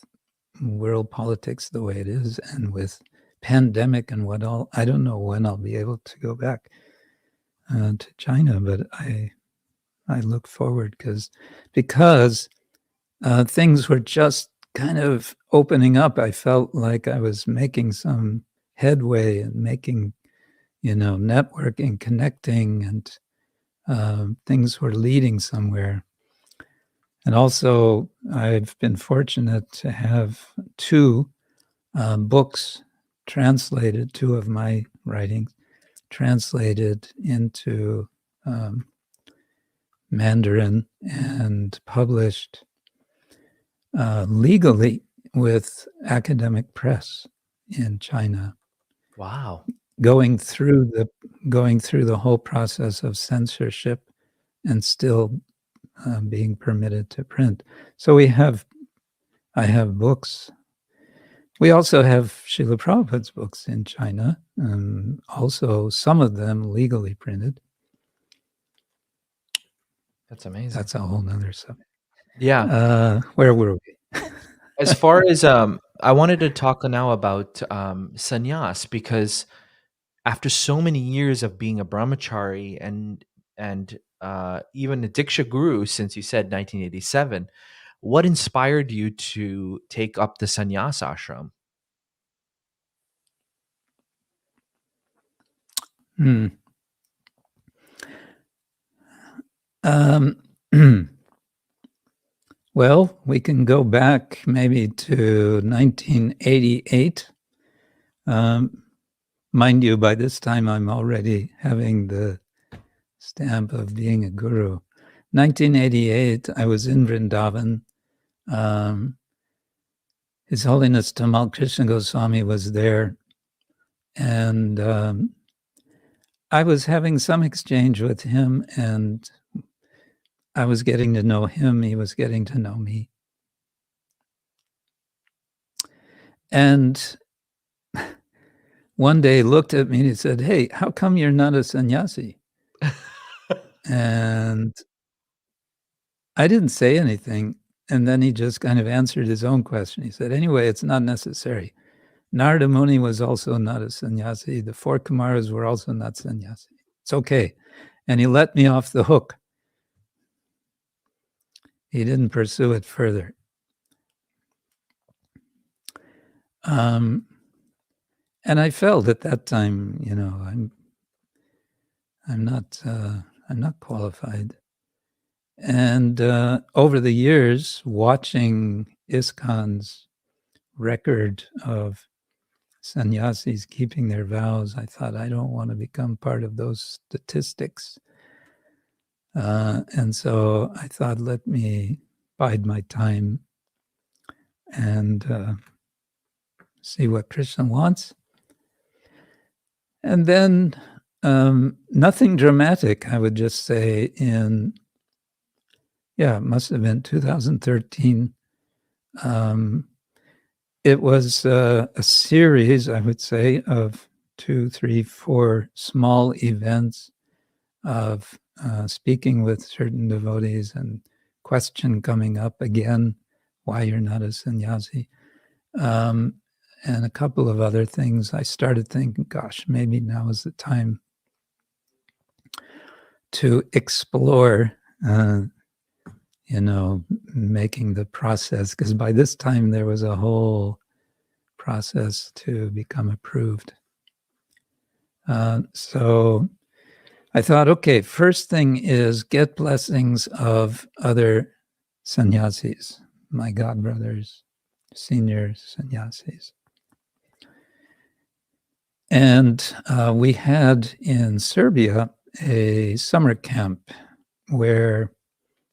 world politics the way it is, and with pandemic and what all, I don't know when I'll be able to go back to China, but I look forward because things were just kind of opening up. I felt like I was making some headway and making, networking, connecting, and things were leading somewhere. And also, I've been fortunate to have two books translated, two of my writings translated into Mandarin and published legally with academic press in China. Wow. Going through the whole process of censorship and still being permitted to print. So I have books. We also have Srila Prabhupada's books in China, also some of them legally printed. That's amazing. That's a whole nother subject. Yeah. Where were we? As far as I wanted to talk now about sannyas, because after so many years of being a brahmachari and even a diksha guru, since you said 1987, what inspired you to take up the sannyas ashram? Well, we can go back maybe to 1988. Mind you, by this time I'm already having the stamp of being a guru. 1988, I was in Vrindavan. His Holiness Tamal Krishna Goswami was there, and I was having some exchange with him, and I was getting to know him. He was getting to know me. And one day he looked at me and he said, "Hey, how come you're not a sannyasi?" And I didn't say anything. And then he just kind of answered his own question. He said, "Anyway, it's not necessary. Narada Muni was also not a sannyasi. The four Kumaras were also not sannyasi. It's okay." And he let me off the hook. He didn't pursue it further. And I felt at that time, I'm not qualified. And over the years, watching ISKCON's record of sannyasis keeping their vows, I thought, I don't want to become part of those statistics. And so I thought, let me bide my time and see what Krishna wants. And then nothing dramatic, I would just say, it must have been 2013. It was a series, I would say, of 2, 3, 4 small events of speaking with certain devotees and question coming up again, why you're not a sannyasi. And a couple of other things. I started thinking, gosh, maybe now is the time to explore, making the process, because by this time there was a whole process to become approved. So I thought, okay, first thing is get blessings of other sannyasis, my godbrothers, senior sannyasis. And we had in Serbia a summer camp where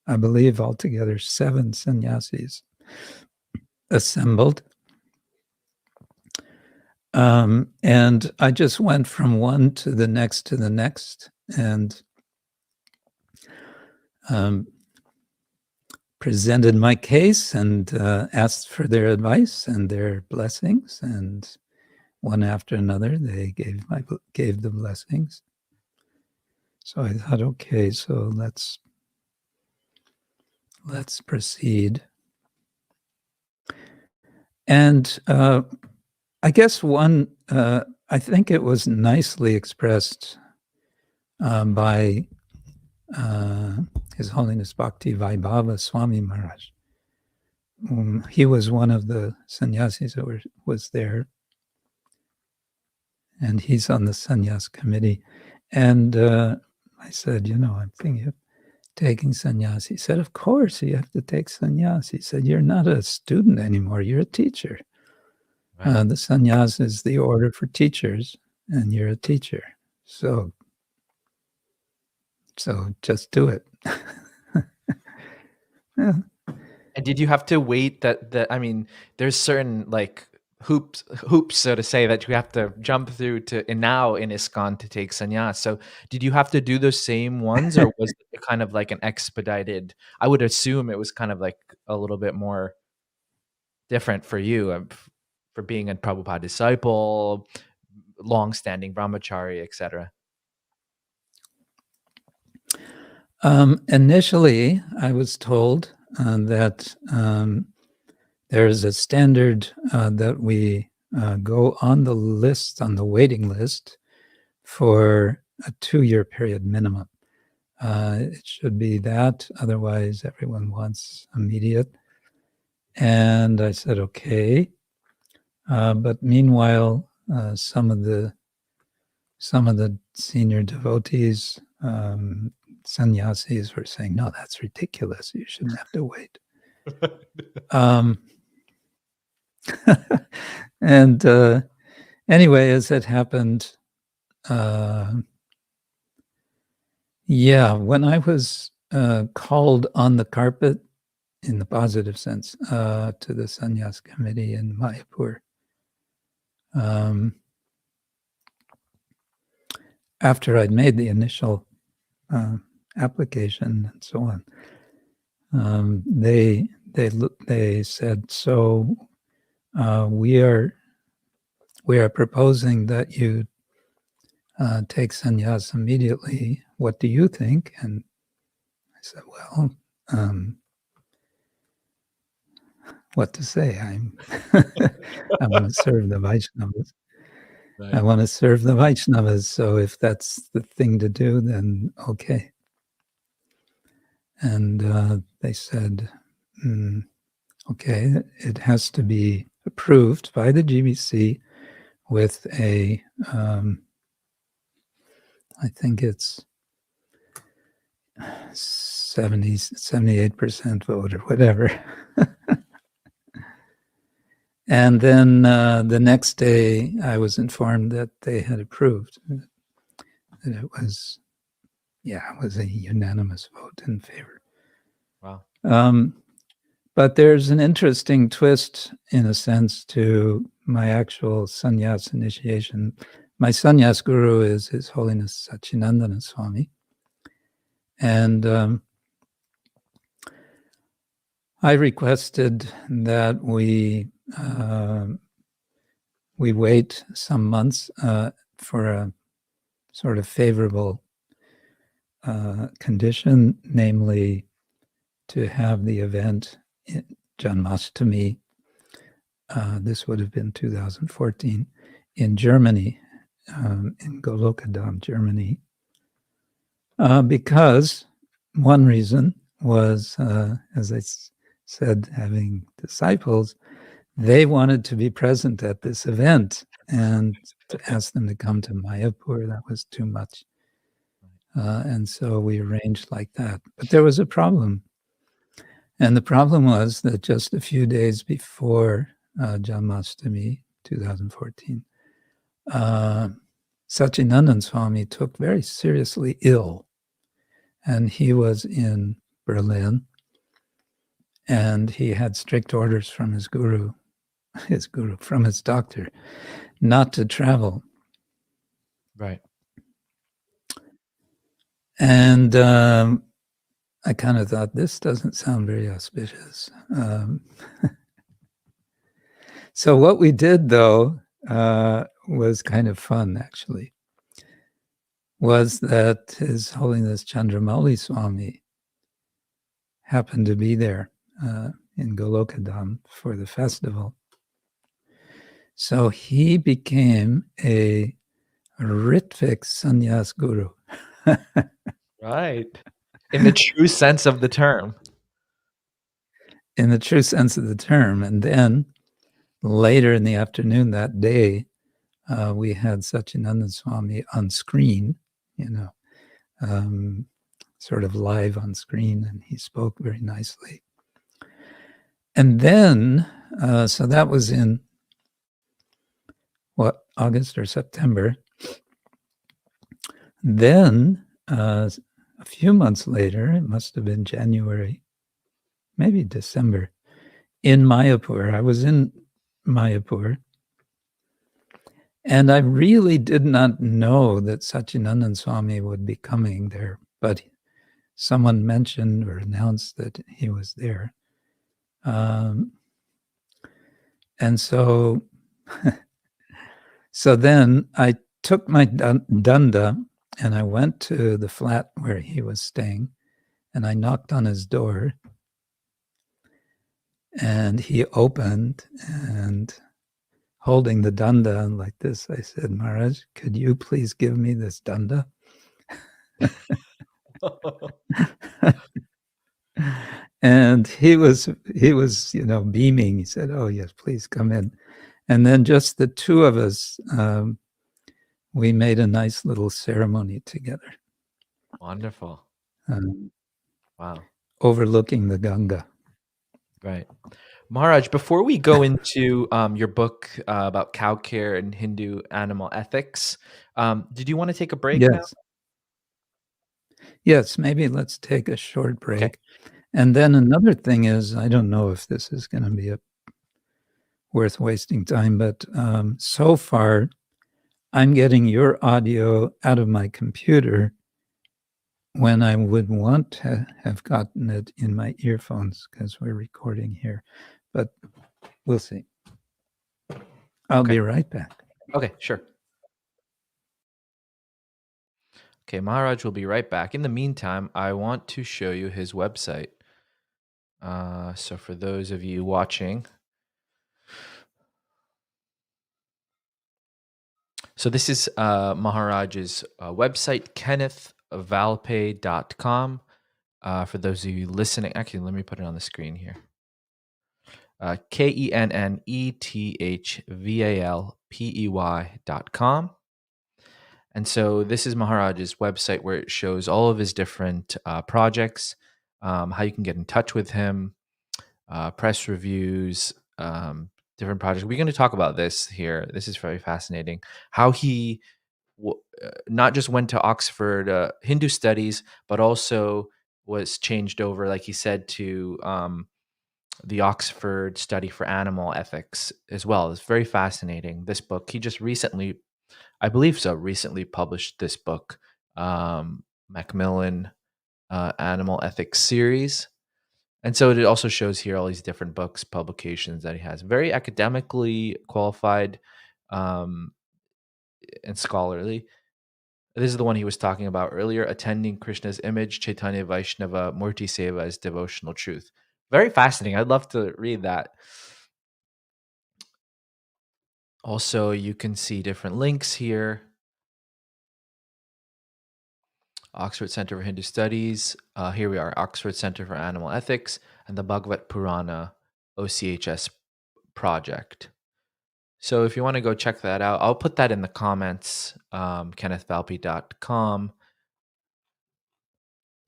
I believe altogether 7 sannyasis assembled. And I just went from one to the next, and presented my case and asked for their advice and their blessings. And one after another, they gave the blessings. So I thought, okay, so let's proceed. And I guess I think it was nicely expressed by His Holiness Bhakti Vaibhava Swami Maharaj. He was one of the sannyasis that was there, and he's on the sannyas committee. And I said, I'm thinking of taking sannyas. He said, of course, you have to take sannyas. He said, you're not a student anymore, you're a teacher. Right. The sannyas is the order for teachers, and you're a teacher. So just do it. Yeah. And did you have to wait there's certain like hoops, so to say, that you have to jump through and now in ISKCON to take sannyas. So did you have to do those same ones, or was it kind of like an expedited? I would assume it was kind of like a little bit more different for you, for being a Prabhupada disciple, long-standing brahmachari, etc. Initially, I was told that there's a standard that we go on the list, on the waiting list, for a 2-year period minimum. It should be that, otherwise everyone wants immediate. And I said, okay. But meanwhile, some of the senior devotees, sannyasis, were saying, no, that's ridiculous. You shouldn't have to wait. And anyway, as it happened, when I was called on the carpet, in the positive sense, to the sannyas committee in Mayapur, after I'd made the initial application and so on, they said, so we are proposing that you take sannyas immediately. What do you think? And I said, well, what to say? I want to serve the Vaishnavas. Right. I want to serve the Vaishnavas. So if that's the thing to do, then okay. And they said, okay, it has to be approved by the GBC with a, I think it's 78% vote or whatever. And then the next day, I was informed that they had approved. That it was a unanimous vote in favor. Wow. But there's an interesting twist, in a sense, to my actual sannyas initiation. My sannyas guru is His Holiness Sachinandana Swami. And I requested that we wait some months for a sort of favorable condition, namely to have the event in Janmashtami. This would have been 2014 in Germany, in Golokadam, Germany, because one reason was, as I said, having disciples, they wanted to be present at this event, and to ask them to come to Mayapur, that was too much. And so we arranged like that. But there was a problem. And the problem was that just a few days before Janmashtami 2014, Sachinandan Swami took very seriously ill. And he was in Berlin. And he had strict orders from his guru his guru, from his doctor, not to travel. Right. And I kind of thought, this doesn't sound very auspicious. So what we did, though, was kind of fun, actually, was that His Holiness Chandramauli Swami happened to be there in Golokadam for the festival. So he became a Ritvik Sannyas Guru. Right. In the true sense of the term. In the true sense of the term. And then later in the afternoon that day, we had Satyananda Swami on screen, sort of live on screen, and he spoke very nicely. And then, so that was in August or September. Then a few months later, it must have been January, maybe December, in Mayapur. I was in Mayapur, and I really did not know that Satyananda Swami would be coming there, but someone mentioned or announced that he was there. And so then I took my danda and I went to the flat where he was staying, and I knocked on his door, and he opened, and holding the danda like this, I said, Maharaj, could you please give me this danda? And he was beaming. He said, oh yes, please come in. And then just the two of us, we made a nice little ceremony together. Wonderful. Wow. Overlooking the Ganga. Right. Maharaj, before we go into your book about cow care and Hindu animal ethics, did you want to take a break now? Yes, maybe let's take a short break. Okay. And then another thing is, I don't know if this is going to be worth wasting time, but so far, I'm getting your audio out of my computer when I would want to have gotten it in my earphones because we're recording here. But we'll see. I'll be right back. Okay, sure. Okay, Maharaj will be right back. In the meantime, I want to show you his website. So for those of you watching, so this is Maharaj's website, kennethvalpay.com. For those of you listening, actually, let me put it on the screen here. KENNETHVALPEY.com. And so this is Maharaj's website where it shows all of his different projects, how you can get in touch with him, press reviews, different projects. We're going to talk about this here. This is very fascinating. How he not just went to Oxford Hindu studies, but also was changed over, like he said, to the Oxford study for animal ethics as well. It's very fascinating. This book, he just recently, I believe so, recently published this book, Macmillan Animal Ethics Series. And so it also shows here all these different books, publications that he has. Very academically qualified and scholarly. This is the one he was talking about earlier, attending Krishna's image, Chaitanya Vaishnava Murti Seva as devotional truth. Very fascinating. I'd love to read that. Also, you can see different links here. Oxford Center for Hindu Studies. Here we are, Oxford Center for Animal Ethics and the Bhagavad Purana OCHS project. So if you want to go check that out, I'll put that in the comments, kennethvalpy.com.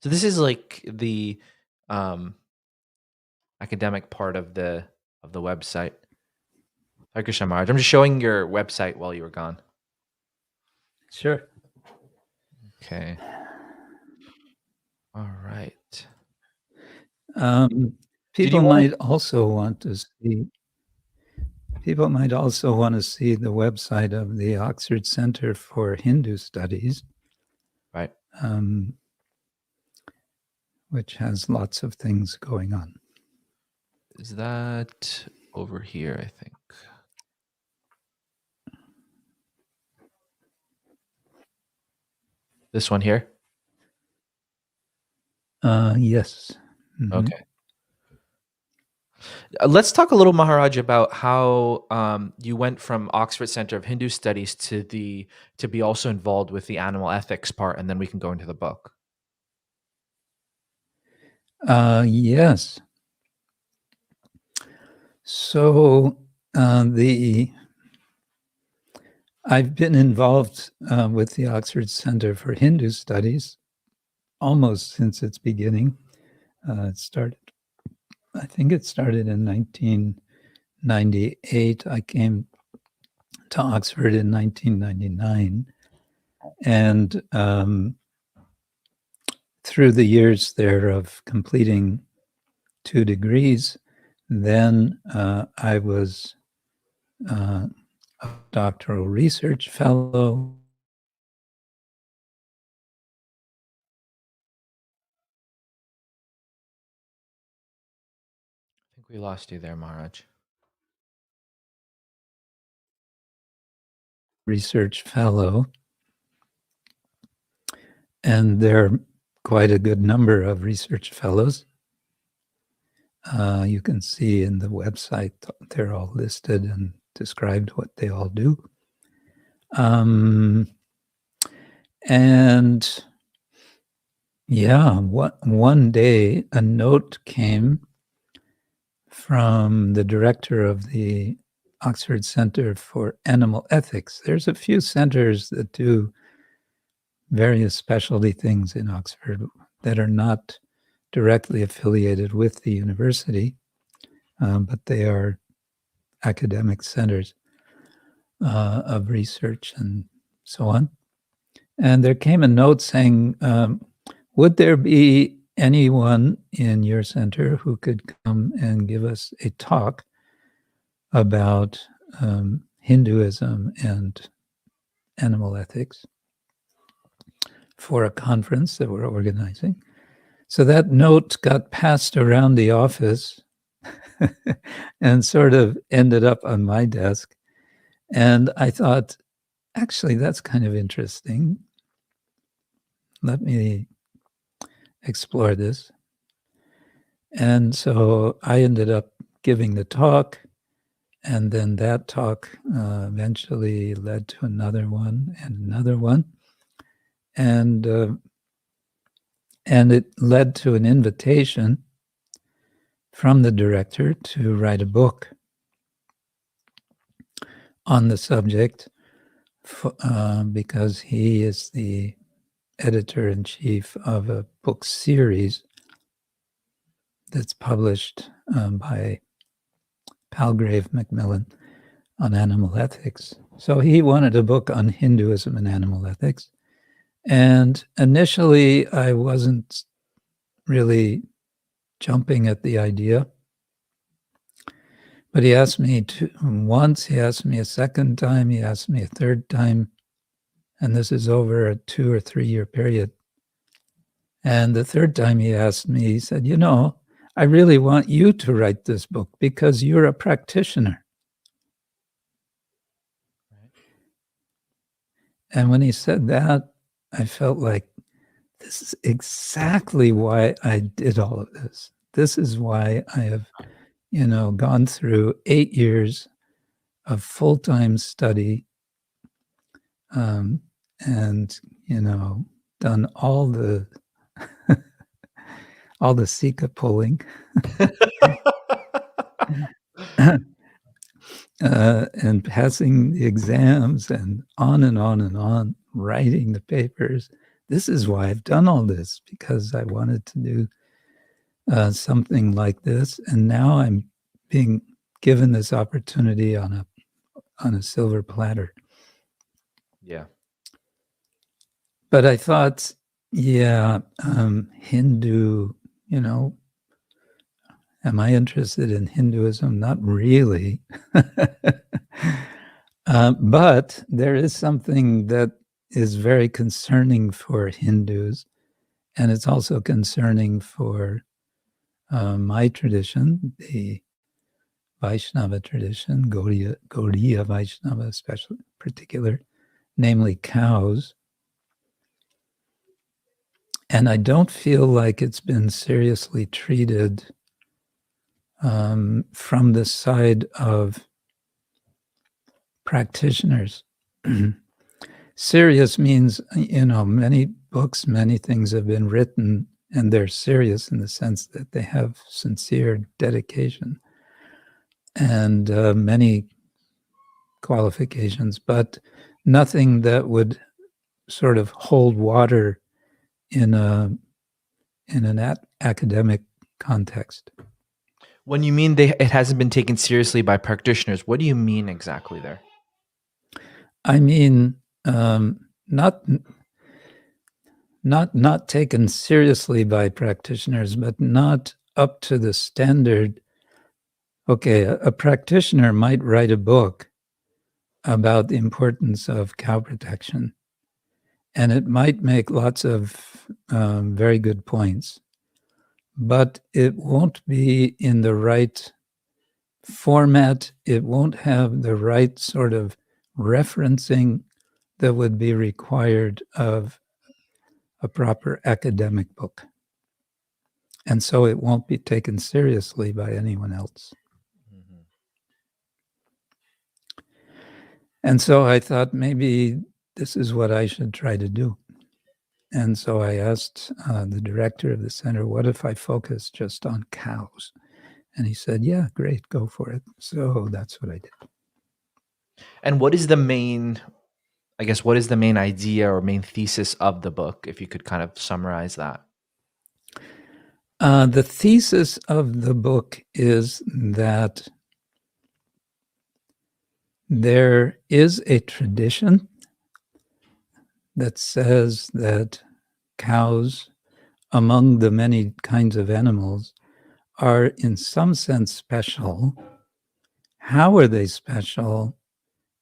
So this is like the academic part of the website. Hare Krishna Maharaj. I'm just showing your website while you were gone. Sure. Okay. All right. People might also want to see. people might also want to see the website of the Oxford Center for Hindu Studies, Right. which has lots of things going on. Is that over here, I think? This one here? Yes. Okay. Let's talk a little, Maharaj, about how you went from Oxford Center of Hindu Studies to be also involved with the animal ethics part, and then we can go into the book. Yes. So I've been involved with the Oxford Center for Hindu Studies almost since its beginning. I think it started in 1998. I came to Oxford in 1999. And through the years there of completing 2 degrees, then I was a doctoral research fellow. I think we lost you there, Maharaj. Research fellow. And there are quite a good number of research fellows. You can see in the website, they're all listed and described what they all do. And yeah, one day a note came from the director of the Oxford Center for Animal Ethics. There's a few centers that do various specialty things in Oxford that are not directly affiliated with the university, but they are academic centers of research and so on. And there came a note saying, would there be anyone in your center who could come and give us a talk about Hinduism and animal ethics for a conference that we're organizing? So that note got passed around the office and sort of ended up on my desk. And I thought, actually, that's kind of interesting. Let me explore this. And so I ended up giving the talk, and then that talk eventually led to another one and another one. And it led to an invitation from the director to write a book on the subject because he is the editor-in-chief of a book series that's published by Palgrave Macmillan on animal ethics. So he wanted a book on Hinduism and animal ethics. And initially, I wasn't really jumping at the idea. But he asked me once, he asked me a second time, he asked me a third time. And this is over a 2 or 3 year period. And the third time he asked me, he said, I really want you to write this book because you're a practitioner. Right. And when he said that, I felt like this is exactly why I did all of this. This is why I have, gone through 8 years of full-time study and, done all the all the Sika pulling and passing the exams and on and on and on, writing the papers. This is why I've done all this, because I wanted to do something like this. And now I'm being given this opportunity on a silver platter. Yeah. But I thought, Hindu, Am I interested in Hinduism? Not really. But there is something that is very concerning for Hindus, and it's also concerning for my tradition, the Vaishnava tradition, Gaudiya Vaishnava, especially particular, namely cows. And I don't feel like it's been seriously treated from the side of practitioners. Serious means, many books, many things have been written, and they're serious in the sense that they have sincere dedication and many qualifications, but nothing that would sort of hold water in an academic context. When you mean it hasn't been taken seriously by practitioners, what do you mean exactly there? I mean, not taken seriously by practitioners, but not up to the standard. Okay, a practitioner might write a book about the importance of cow protection, and it might make lots of very good points, but it won't be in the right format. It won't have the right sort of referencing that would be required of a proper academic book. And so it won't be taken seriously by anyone else. Mm-hmm. And so I thought maybe this is what I should try to do. And so I asked the director of the center, what if I focus just on cows? And he said, yeah, great, go for it. So that's what I did. And what is the main idea or main thesis of the book, if you could kind of summarize that? The thesis of the book is that there is a tradition that says that cows, among the many kinds of animals, are in some sense special. How are they special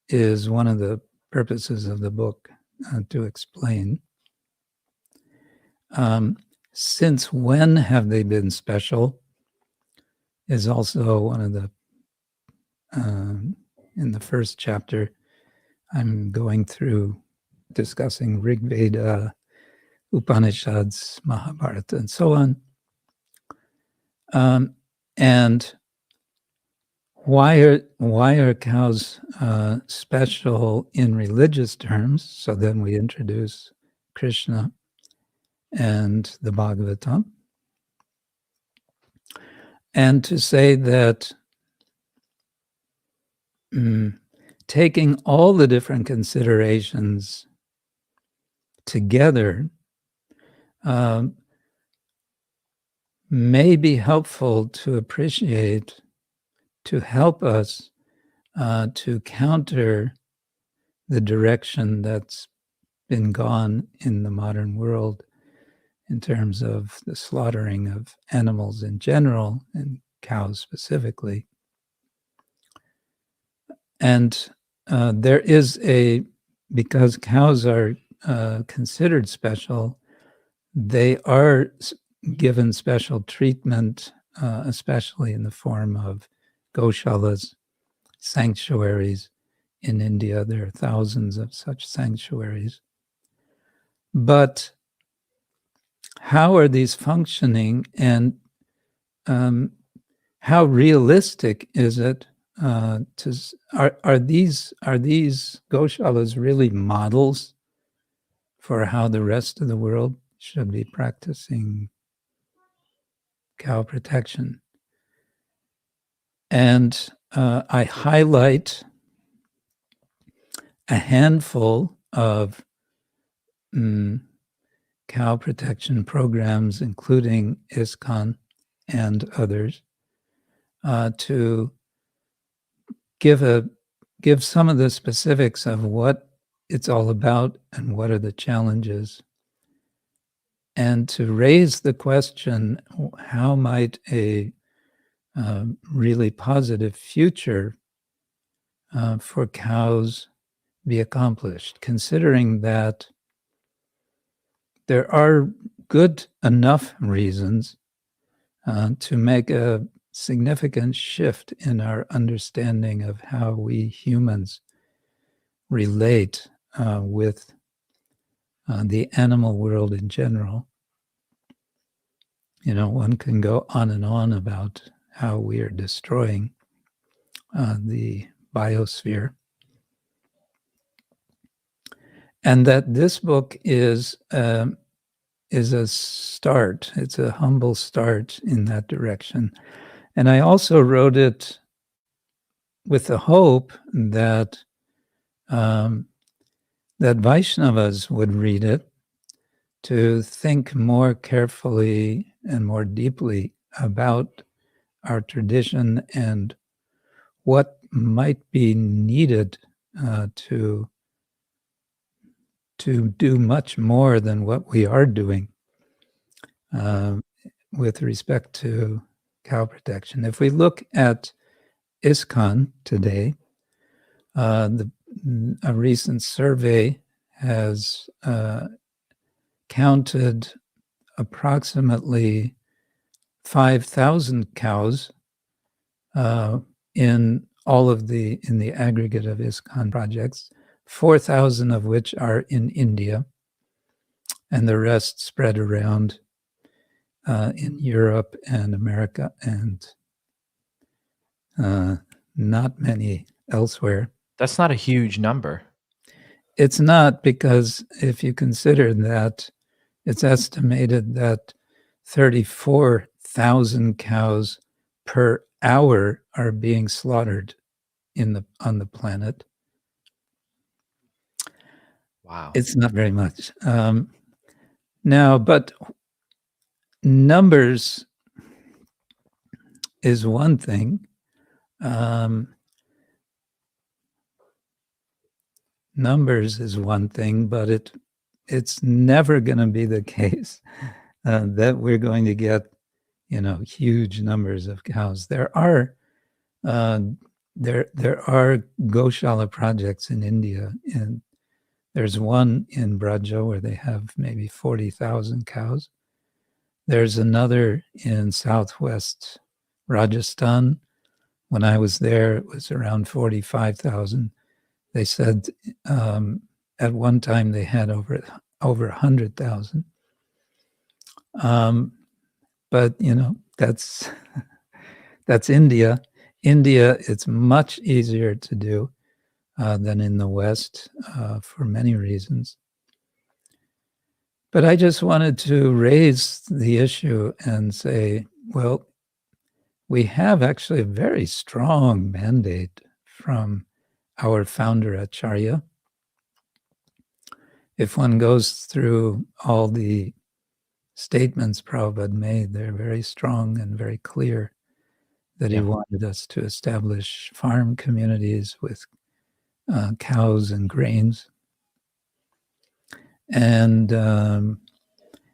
is one of the purposes of the book to explain. Since when have they been special is also one of the, in the first chapter, I'm going through discussing Rig Veda, Upanishads, Mahabharata, and so on. And why are cows special in religious terms? So then we introduce Krishna and the Bhagavatam. And to say that taking all the different considerations together may be helpful to appreciate, to help us to counter the direction that's been gone in the modern world in terms of the slaughtering of animals in general and cows specifically. And there is because cows are considered special, they are given special treatment, especially in the form of goshalas, sanctuaries. In India, there are thousands of such sanctuaries. But how are these functioning, and how realistic is it are these goshalas really models for how the rest of the world should be practicing cow protection? And I highlight a handful of cow protection programs, including ISKCON and others, to give some of the specifics of what it's all about and what are the challenges, and to raise the question, how might a really positive future for cows be accomplished, considering that there are good enough reasons to make a significant shift in our understanding of how we humans relate with the animal world in general. One can go on and on about how we are destroying the biosphere. And that this book is a start. It's a humble start in that direction. And I also wrote it with the hope that that Vaishnavas would read it to think more carefully and more deeply about our tradition and what might be needed to do much more than what we are doing with respect to cow protection. If we look at ISKCON today, a recent survey has counted approximately 5,000 cows in the aggregate of ISKCON projects, 4,000 of which are in India, and the rest spread around in Europe and America, and not many elsewhere. That's not a huge number. It's not, because if you consider that it's estimated that 34,000 cows per hour are being slaughtered on the planet. Wow. It's not very much. Now, but numbers is one thing. Numbers is one thing, but it's never going to be the case that we're going to get, huge numbers of cows. There are Goshala projects in India, and there's one in Braja where they have maybe 40,000 cows. There's another in southwest Rajasthan. When I was there, it was around 45,000. They said at one time they had over 100,000. But that's India. India, it's much easier to do than in the West for many reasons. But I just wanted to raise the issue and say, well, we have actually a very strong mandate from our founder Acharya. If one goes through all the statements Prabhupada made, they're very strong and very clear that he wanted us to establish farm communities with cows and grains. And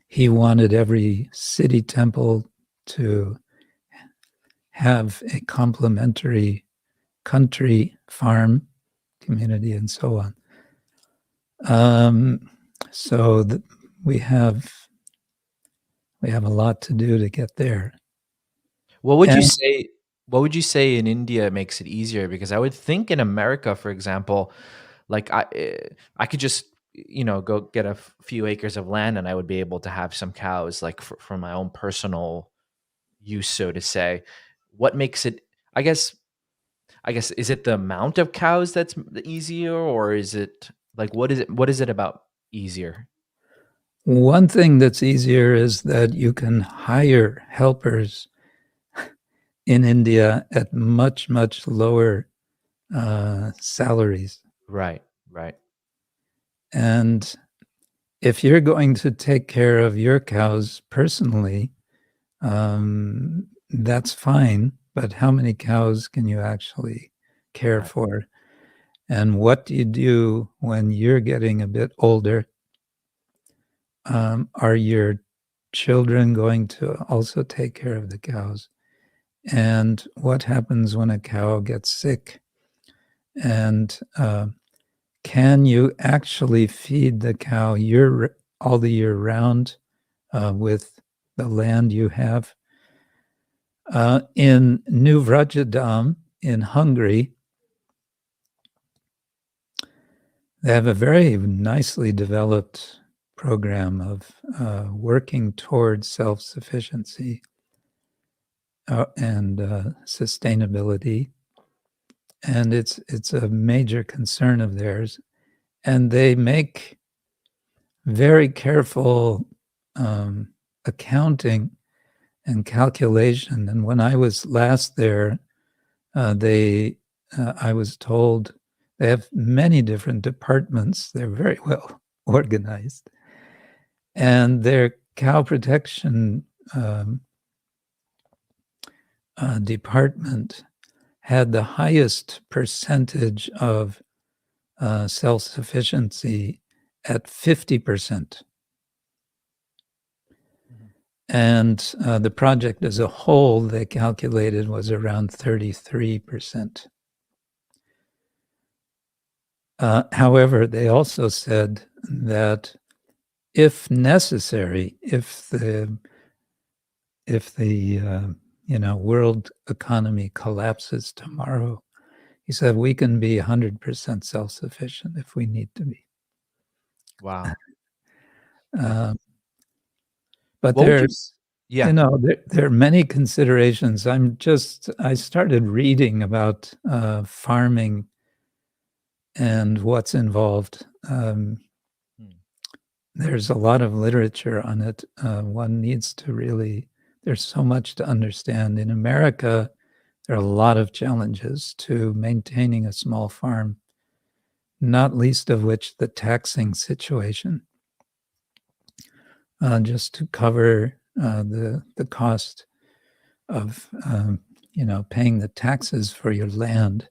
he wanted every city temple to have a complementary country farm community and so on. So we have a lot to do to get there. What would you say? What would you say in India makes it easier? Because I would think in America, for example, like I could just go get a few acres of land and I would be able to have some cows, like for my own personal use, so to say. What makes it? I guess is it the amount of cows that's easier, or is it like what is it? What is it about easier? One thing that's easier is that you can hire helpers in India at much, much lower salaries. Right. And if you're going to take care of your cows personally, that's fine. But how many cows can you actually care for? And what do you do when you're getting a bit older? Are your children going to also take care of the cows? and what happens when a cow gets sick, and can you actually feed the cow all the year round with the land you have? In New Vrajadam in Hungary, they have a very nicely developed program of working towards self-sufficiency and sustainability, and it's a major concern of theirs. And they make very careful accounting and calculation. And when I was last there, I was told they have many different departments. They're very well organized, and their cow protection department had the highest percentage of self-sufficiency at 50%. And the project as a whole, they calculated, was around 33%. However, they also said that if necessary, if the world economy collapses tomorrow, he said, we can be 100% self-sufficient if we need to be. Wow. But What would there's, yeah. there are many considerations. I started reading about farming and what's involved. There's a lot of literature on it. One needs to really, there's so much to understand. In America, there are a lot of challenges to maintaining a small farm, not least of which the taxing situation. Just to cover the cost of paying the taxes for your land,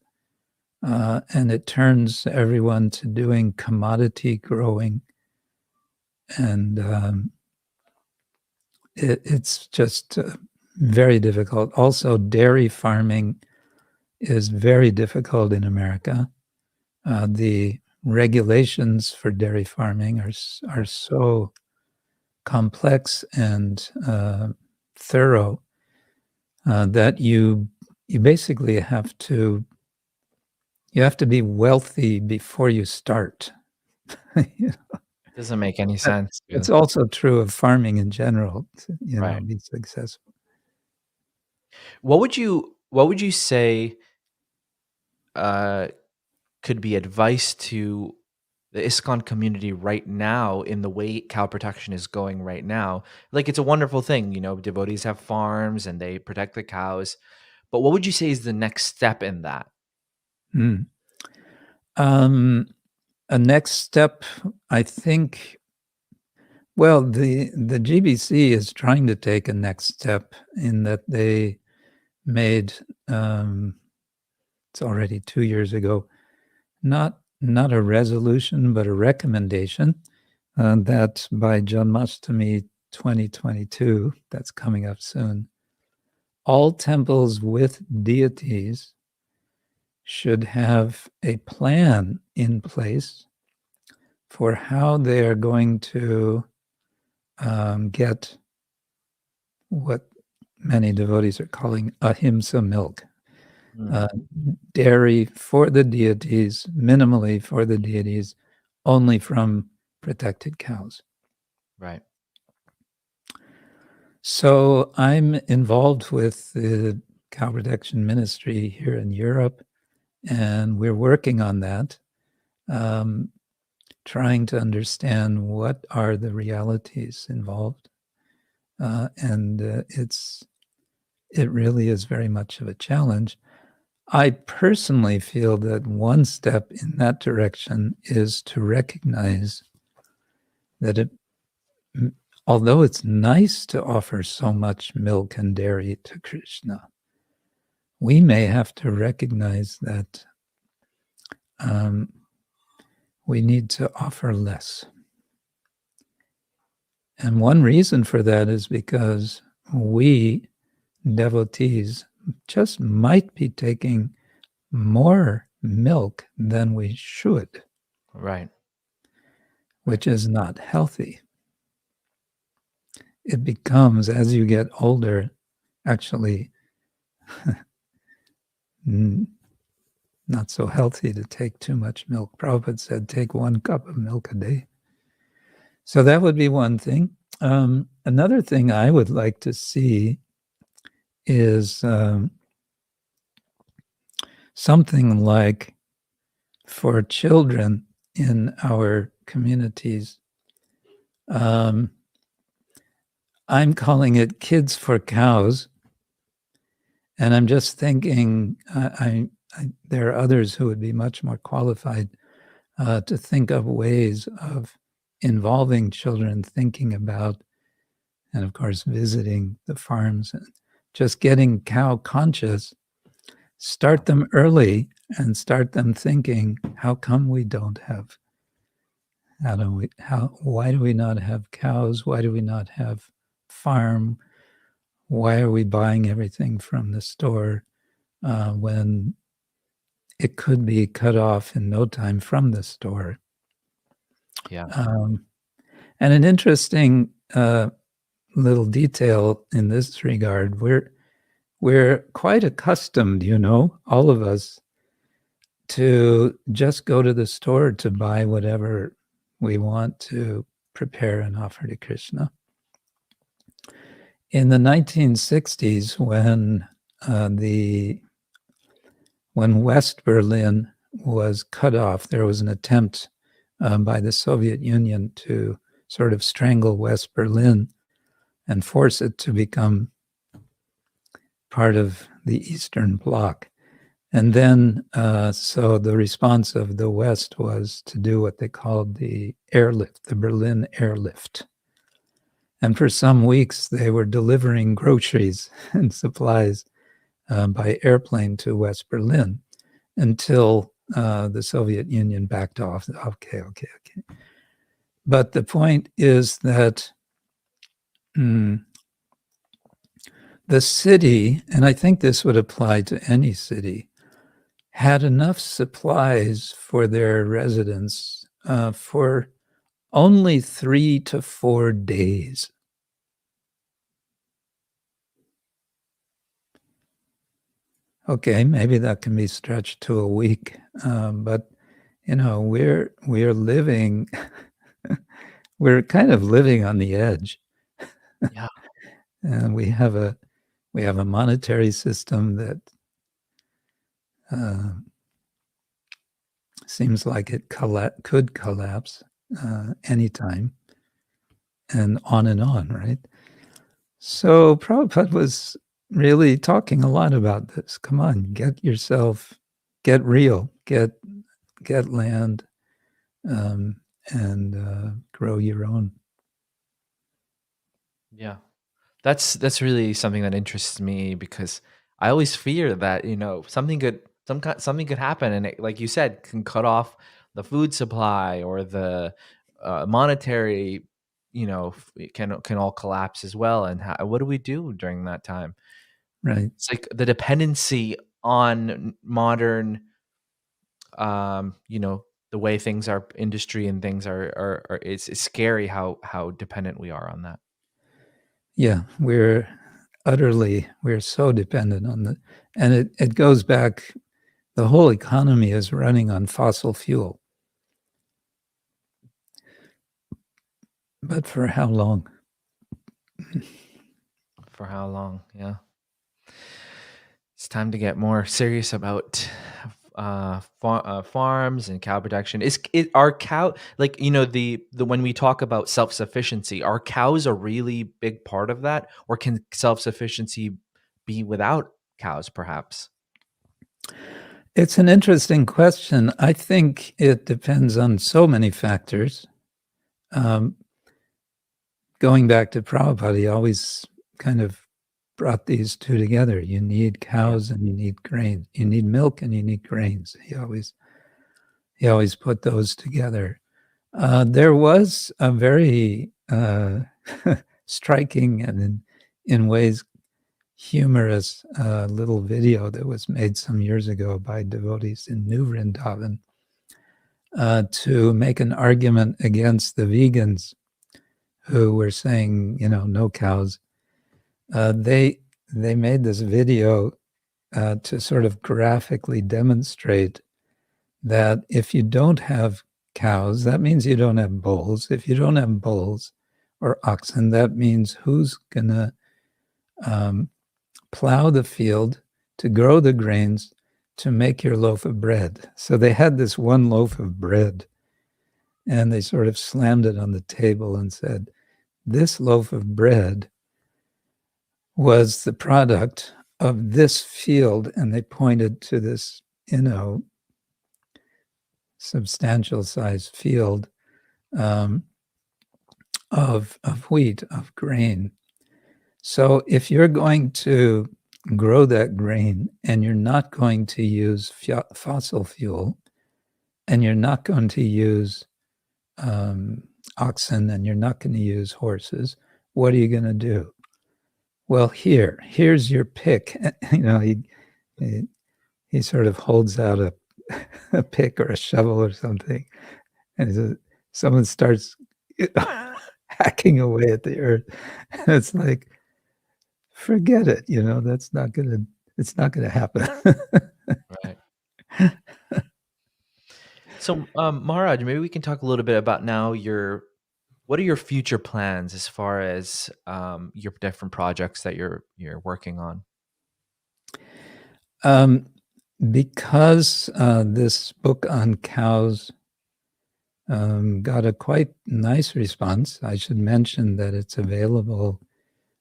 and it turns everyone to doing commodity growing, and it's just very difficult. Also, dairy farming is very difficult in America. The regulations for dairy farming are so complex and thorough that you basically have to be wealthy before you start. Doesn't make any sense. It's also true of farming in general, to, Right. be successful. What would you say could be advice to the ISKCON community right now in the way cow protection is going right now? Like, it's a wonderful thing, devotees have farms and they protect the cows. But what would you say is the next step in that? A next step, I think, well, the GBC is trying to take a next step in that they made, it's already 2 years ago, not a resolution, but a recommendation that by Janmashtami 2022, that's coming up soon, all temples with deities should have a plan in place for how they are going to get what many devotees are calling ahimsa milk. Dairy for the deities, minimally for the deities, only from protected cows. Right. So I'm involved with the cow protection ministry here in Europe, and we're working on that, trying to understand what are the realities involved. And it really is very much of a challenge. I personally feel that one step in that direction is to recognize that although it's nice to offer so much milk and dairy to Krishna, we may have to recognize that we need to offer less. And one reason for that is because we, devotees, just might be taking more milk than we should, Right. which is not healthy. It becomes, as you get older, actually not so healthy to take too much milk. Prabhupada said, take 1 cup of milk a day. So that would be one thing. Another thing I would like to see is something like for children in our communities. I'm calling it Kids for Cows. And I'm just thinking, there are others who would be much more qualified to think of ways of involving children, thinking about, and of course, visiting the farms, and just getting cow conscious, start them early and start them thinking, how come we don't have, why do we not have cows? Why do we not have farm? Why are we buying everything from the store when it could be cut off in no time from the store? Yeah. And an interesting little detail in this regard, we're quite accustomed, all of us, to just go to the store to buy whatever we want to prepare and offer to Krishna. In the 1960s, when West Berlin was cut off, there was an attempt by the Soviet Union to sort of strangle West Berlin and force it to become part of the Eastern Bloc. And then, so the response of the West was to do what they called the airlift, the Berlin airlift. And for some weeks, they were delivering groceries and supplies by airplane to West Berlin until the Soviet Union backed off. Okay. But the point is that the city, and I think this would apply to any city, had enough supplies for their residents for only 3 to 4 days. Okay, maybe that can be stretched to a week, but we're living, we're kind of living on the edge. Yeah. And we have a monetary system that seems like it could collapse anytime, and on, right? So Prabhupada was really talking a lot about this. Come on, get real, get land, and grow your own. Yeah. That's really something that interests me, because I always fear that, something could happen, and it, like you said, can cut off the food supply, or the monetary, it can all collapse as well. And what do we do during that time? Right. It's like the dependency on modern, the way things are, industry and things are it's scary how dependent we are on that. Yeah, we're so dependent on and it goes back, the whole economy is running on fossil fuel. But for how long? For how long? Yeah. It's time to get more serious about farms and cow production. Are cow, like, the when we talk about self-sufficiency, are cows a really big part of that, or can self-sufficiency be without cows, perhaps? It's an interesting question. I think it depends on so many factors. Going back to Prabhupada, he always kind of brought these two together. You need cows and you need grain. You need milk and you need grains. He always put those together. There was a very striking and in ways humorous little video that was made some years ago by devotees in New Vrindavan to make an argument against the vegans who were saying, no cows. They made this video to sort of graphically demonstrate that if you don't have cows, that means you don't have bulls. If you don't have bulls or oxen, that means who's going to plow the field to grow the grains to make your loaf of bread. So they had this one loaf of bread, and they sort of slammed it on the table and said, this loaf of bread was the product of this field, and they pointed to this, substantial sized field of wheat, of grain. So if you're going to grow that grain and you're not going to use fossil fuel, and you're not going to use oxen, and you're not going to use horses, what are you going to do? Well, here's your pick. He sort of holds out a pick or a shovel or something, and someone starts hacking away at the earth. And it's like, forget it. It's not gonna happen. Right. So, Maharaj, maybe we can talk a little bit about now what are your future plans as far as your different projects that you're working on? Because this book on cows got a quite nice response. I should mention that it's available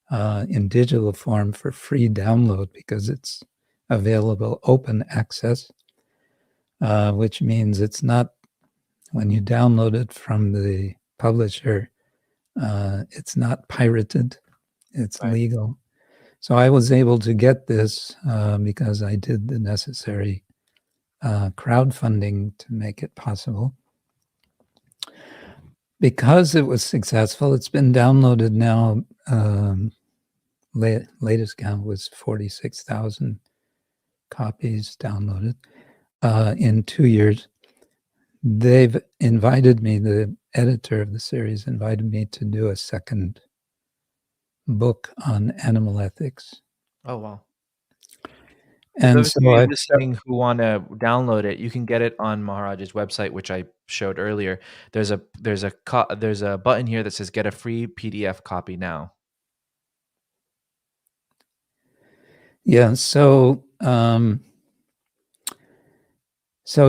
in digital form for free download because it's available open access, which means it's not, when you download it from the publisher, it's not pirated, it's Right. legal. So I was able to get this because I did the necessary crowdfunding to make it possible. Because it was successful, it's been downloaded now. Latest count was 46,000 copies downloaded in 2 years. They've invited me, the editor of the series invited me to do a second book on animal ethics. Oh, wow. And those so of you I, listening who want to download it, you can get it on Maharaj's website, which I showed earlier. There's a button here that says "Get a free PDF copy now." yeah, so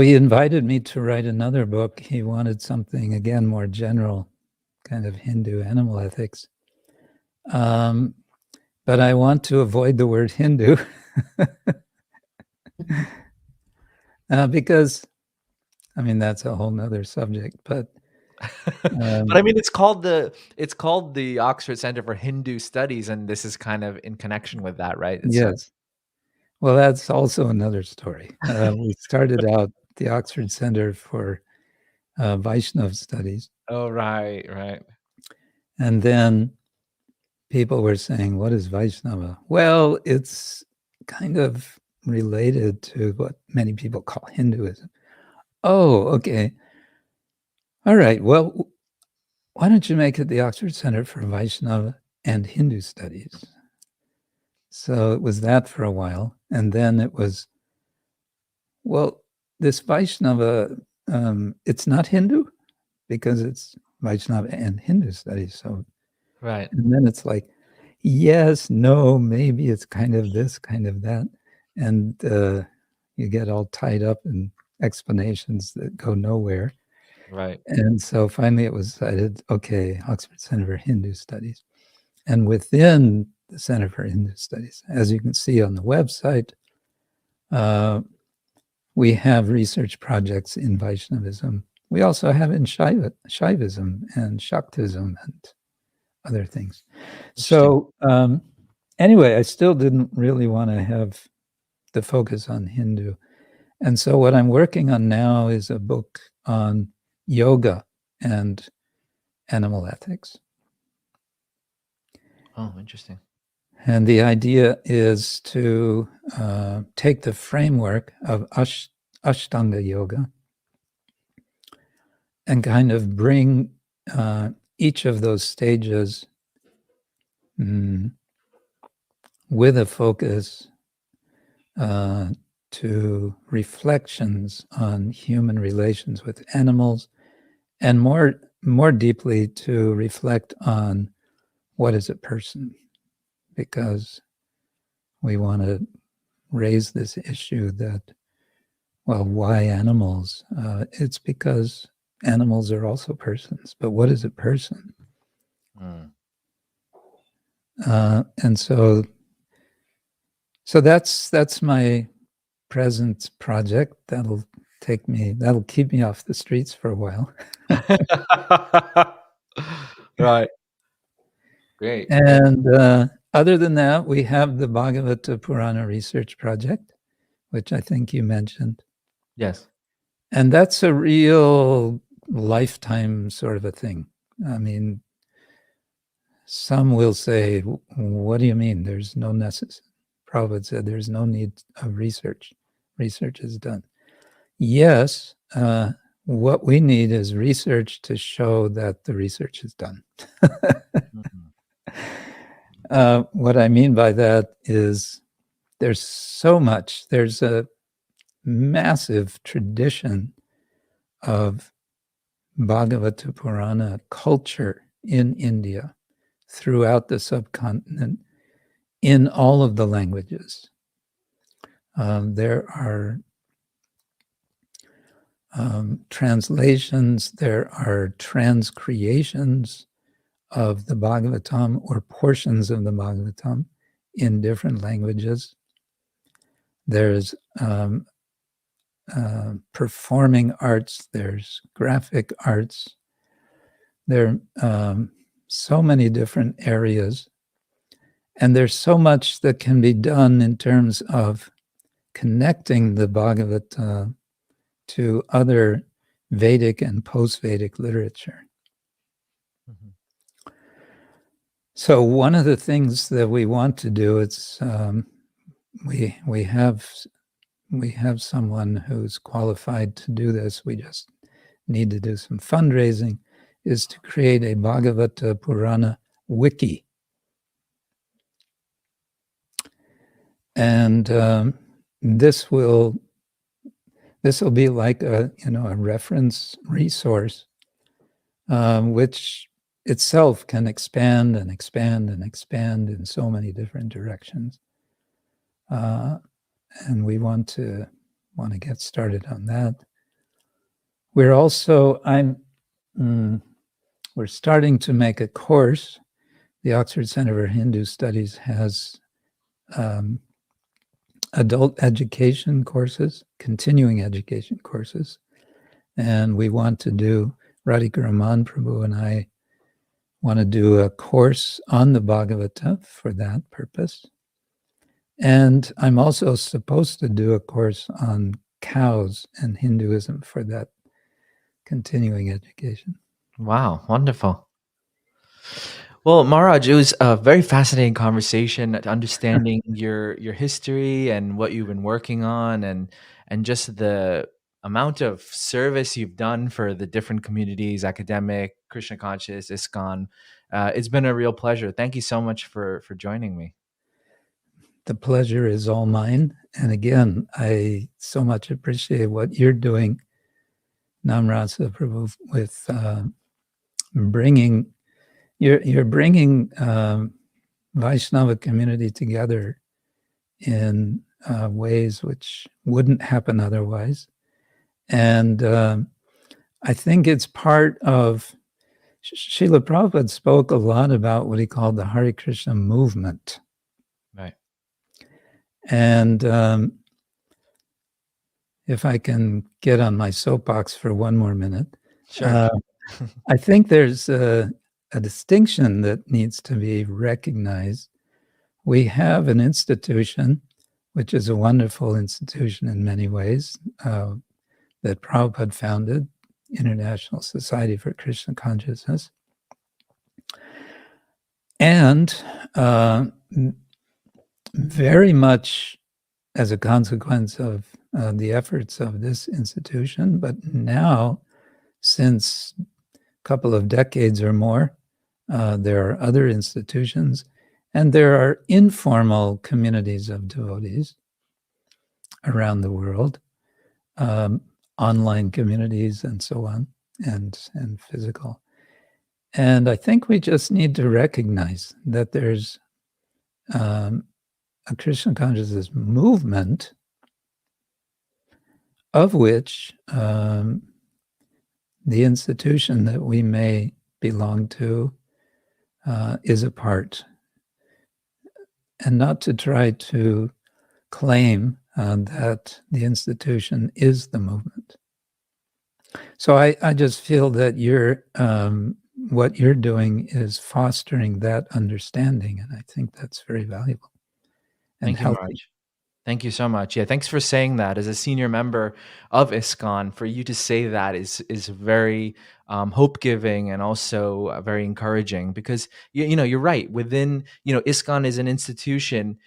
he invited me to write another book. He wanted something, again, more general, kind of Hindu animal ethics. But I want to avoid the word Hindu because, that's a whole nother subject. But But I mean, it's called the Oxford Center for Hindu Studies, and this is kind of in connection with that, right? yes, well, that's also another story. We started out the Oxford Center for Vaishnav Studies, Oh, right. and then people were saying, what is Vaishnava? Well, it's kind of related to what many people call Hinduism. Oh, okay. All right. Well, why don't you make it the Oxford Center for Vaishnava and Hindu Studies? So it was that for a while. And then it was, well, this Vaishnava, it's not Hindu because it's Vaishnava and Hindu Studies. So, Right. and then it's like, yes, no, maybe it's kind of this, kind of that. And you get all tied up in explanations that go nowhere. Right. And so finally it was decided, okay, Oxford Center for Hindu Studies. And within the Center for Hindu Studies, as you can see on the website, we have research projects in Vaishnavism. We also have in Shaivism and Shaktism and other things. So anyway, I still didn't really want to have the focus on Hindu. And so what I'm working on now is a book on yoga and animal ethics. Oh, interesting. And the idea is to take the framework of Ashtanga Yoga and kind of bring each of those stages with a focus to reflections on human relations with animals, and more deeply to reflect on what is a person, because we want to raise this issue that, well, why animals? It's because animals are also persons, but what is a person? And so that's my present project. That'll keep me off the streets for a while. Right. Great. And other than that, we have the Bhagavata Purana research project, which I think you mentioned. Yes. And that's a real lifetime sort of a thing. I mean, some will say, what do you mean? There's no necessity. Prabhupada said there's no need of research. Research is done. Yes, what we need is research to show that the research is done. What I mean by that is there's so much. There's a massive tradition of Bhagavata Purana culture in India, throughout the subcontinent, in all of the languages. There are translations, there are transcreations of the Bhagavatam or portions of the Bhagavatam in different languages. There's performing arts, there's graphic arts. There are so many different areas, and there's so much that can be done in terms of connecting the Bhagavata to other Vedic and post-Vedic literature. So one of the things that we want to do is we have someone who's qualified to do this. We just need to do some fundraising, is to create a Bhagavata Purana wiki. And this will be like a reference resource, which itself can expand and expand and expand in so many different directions. And we want to get started on that. We're also we're starting to make a course. The Oxford Center for Hindu Studies has adult education courses, continuing education courses, and we want to do, Radhika Raman Prabhu and I want to do a course on the Bhagavata for that purpose. And I'm also supposed to do a course on cows and Hinduism for that continuing education. Wow, wonderful. Well, Maharaj, it was a very fascinating conversation, understanding your history and what you've been working on, and just the amount of service you've done for the different communities, academic, Krishna conscious, ISKCON. It's been a real pleasure. Thank you so much for joining me. The pleasure is all mine. And again, I so much appreciate what you're doing, Namarasa Prabhu, with bringing Vaishnava community together in ways which wouldn't happen otherwise. And I think it's part of, Srila Prabhupada spoke a lot about what he called the Hare Krishna movement. Right. And if I can get on my soapbox for one more minute. Sure. I think there's a distinction that needs to be recognized. We have an institution, which is a wonderful institution in many ways, that Prabhupada founded, International Society for Krishna Consciousness. And very much as a consequence of the efforts of this institution. But now, since a couple of decades or more, there are other institutions, and there are informal communities of devotees around the world, online communities and so on, and physical. And I think we just need to recognize that there's a Krishna consciousness movement of which the institution that we may belong to is a part, and not to try to claim that the institution is the movement. So I just feel that what you're doing is fostering that understanding, and I think that's very valuable and Thank you, healthy. Maharaj. Thank you so much. Yeah, thanks for saying that. As a senior member of ISKCON, for you to say that is very hope giving and also very encouraging, because you're right. Within ISKCON is an institution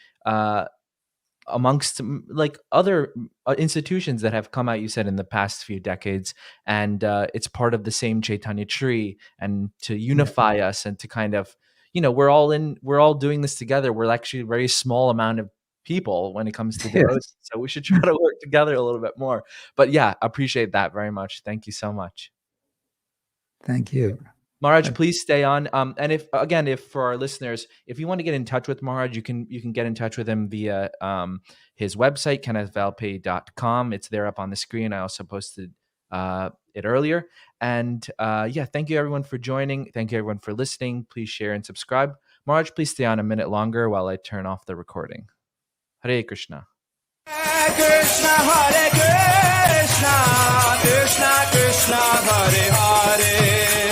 amongst like other institutions that have come out, you said, in the past few decades, and it's part of the same Chaitanya tree, and to unify us and to kind of we're all doing this together. We're actually a very small amount of people when it comes to devotees, Yes, so we should try to work together a little bit more. But yeah, appreciate that very much. Thank you so much. thank you. Maharaj, I- please stay on. And if for our listeners, if you want to get in touch with Maharaj, you can get in touch with him via his website, kennethvalpay.com. It's there up on the screen. I also posted it earlier. And yeah, thank you everyone for joining. Thank you everyone for listening. Please share and subscribe. Maharaj, please stay on a minute longer while I turn off the recording. Hare Krishna. Hare Krishna, Hare Krishna, Krishna Krishna, Hare Hare.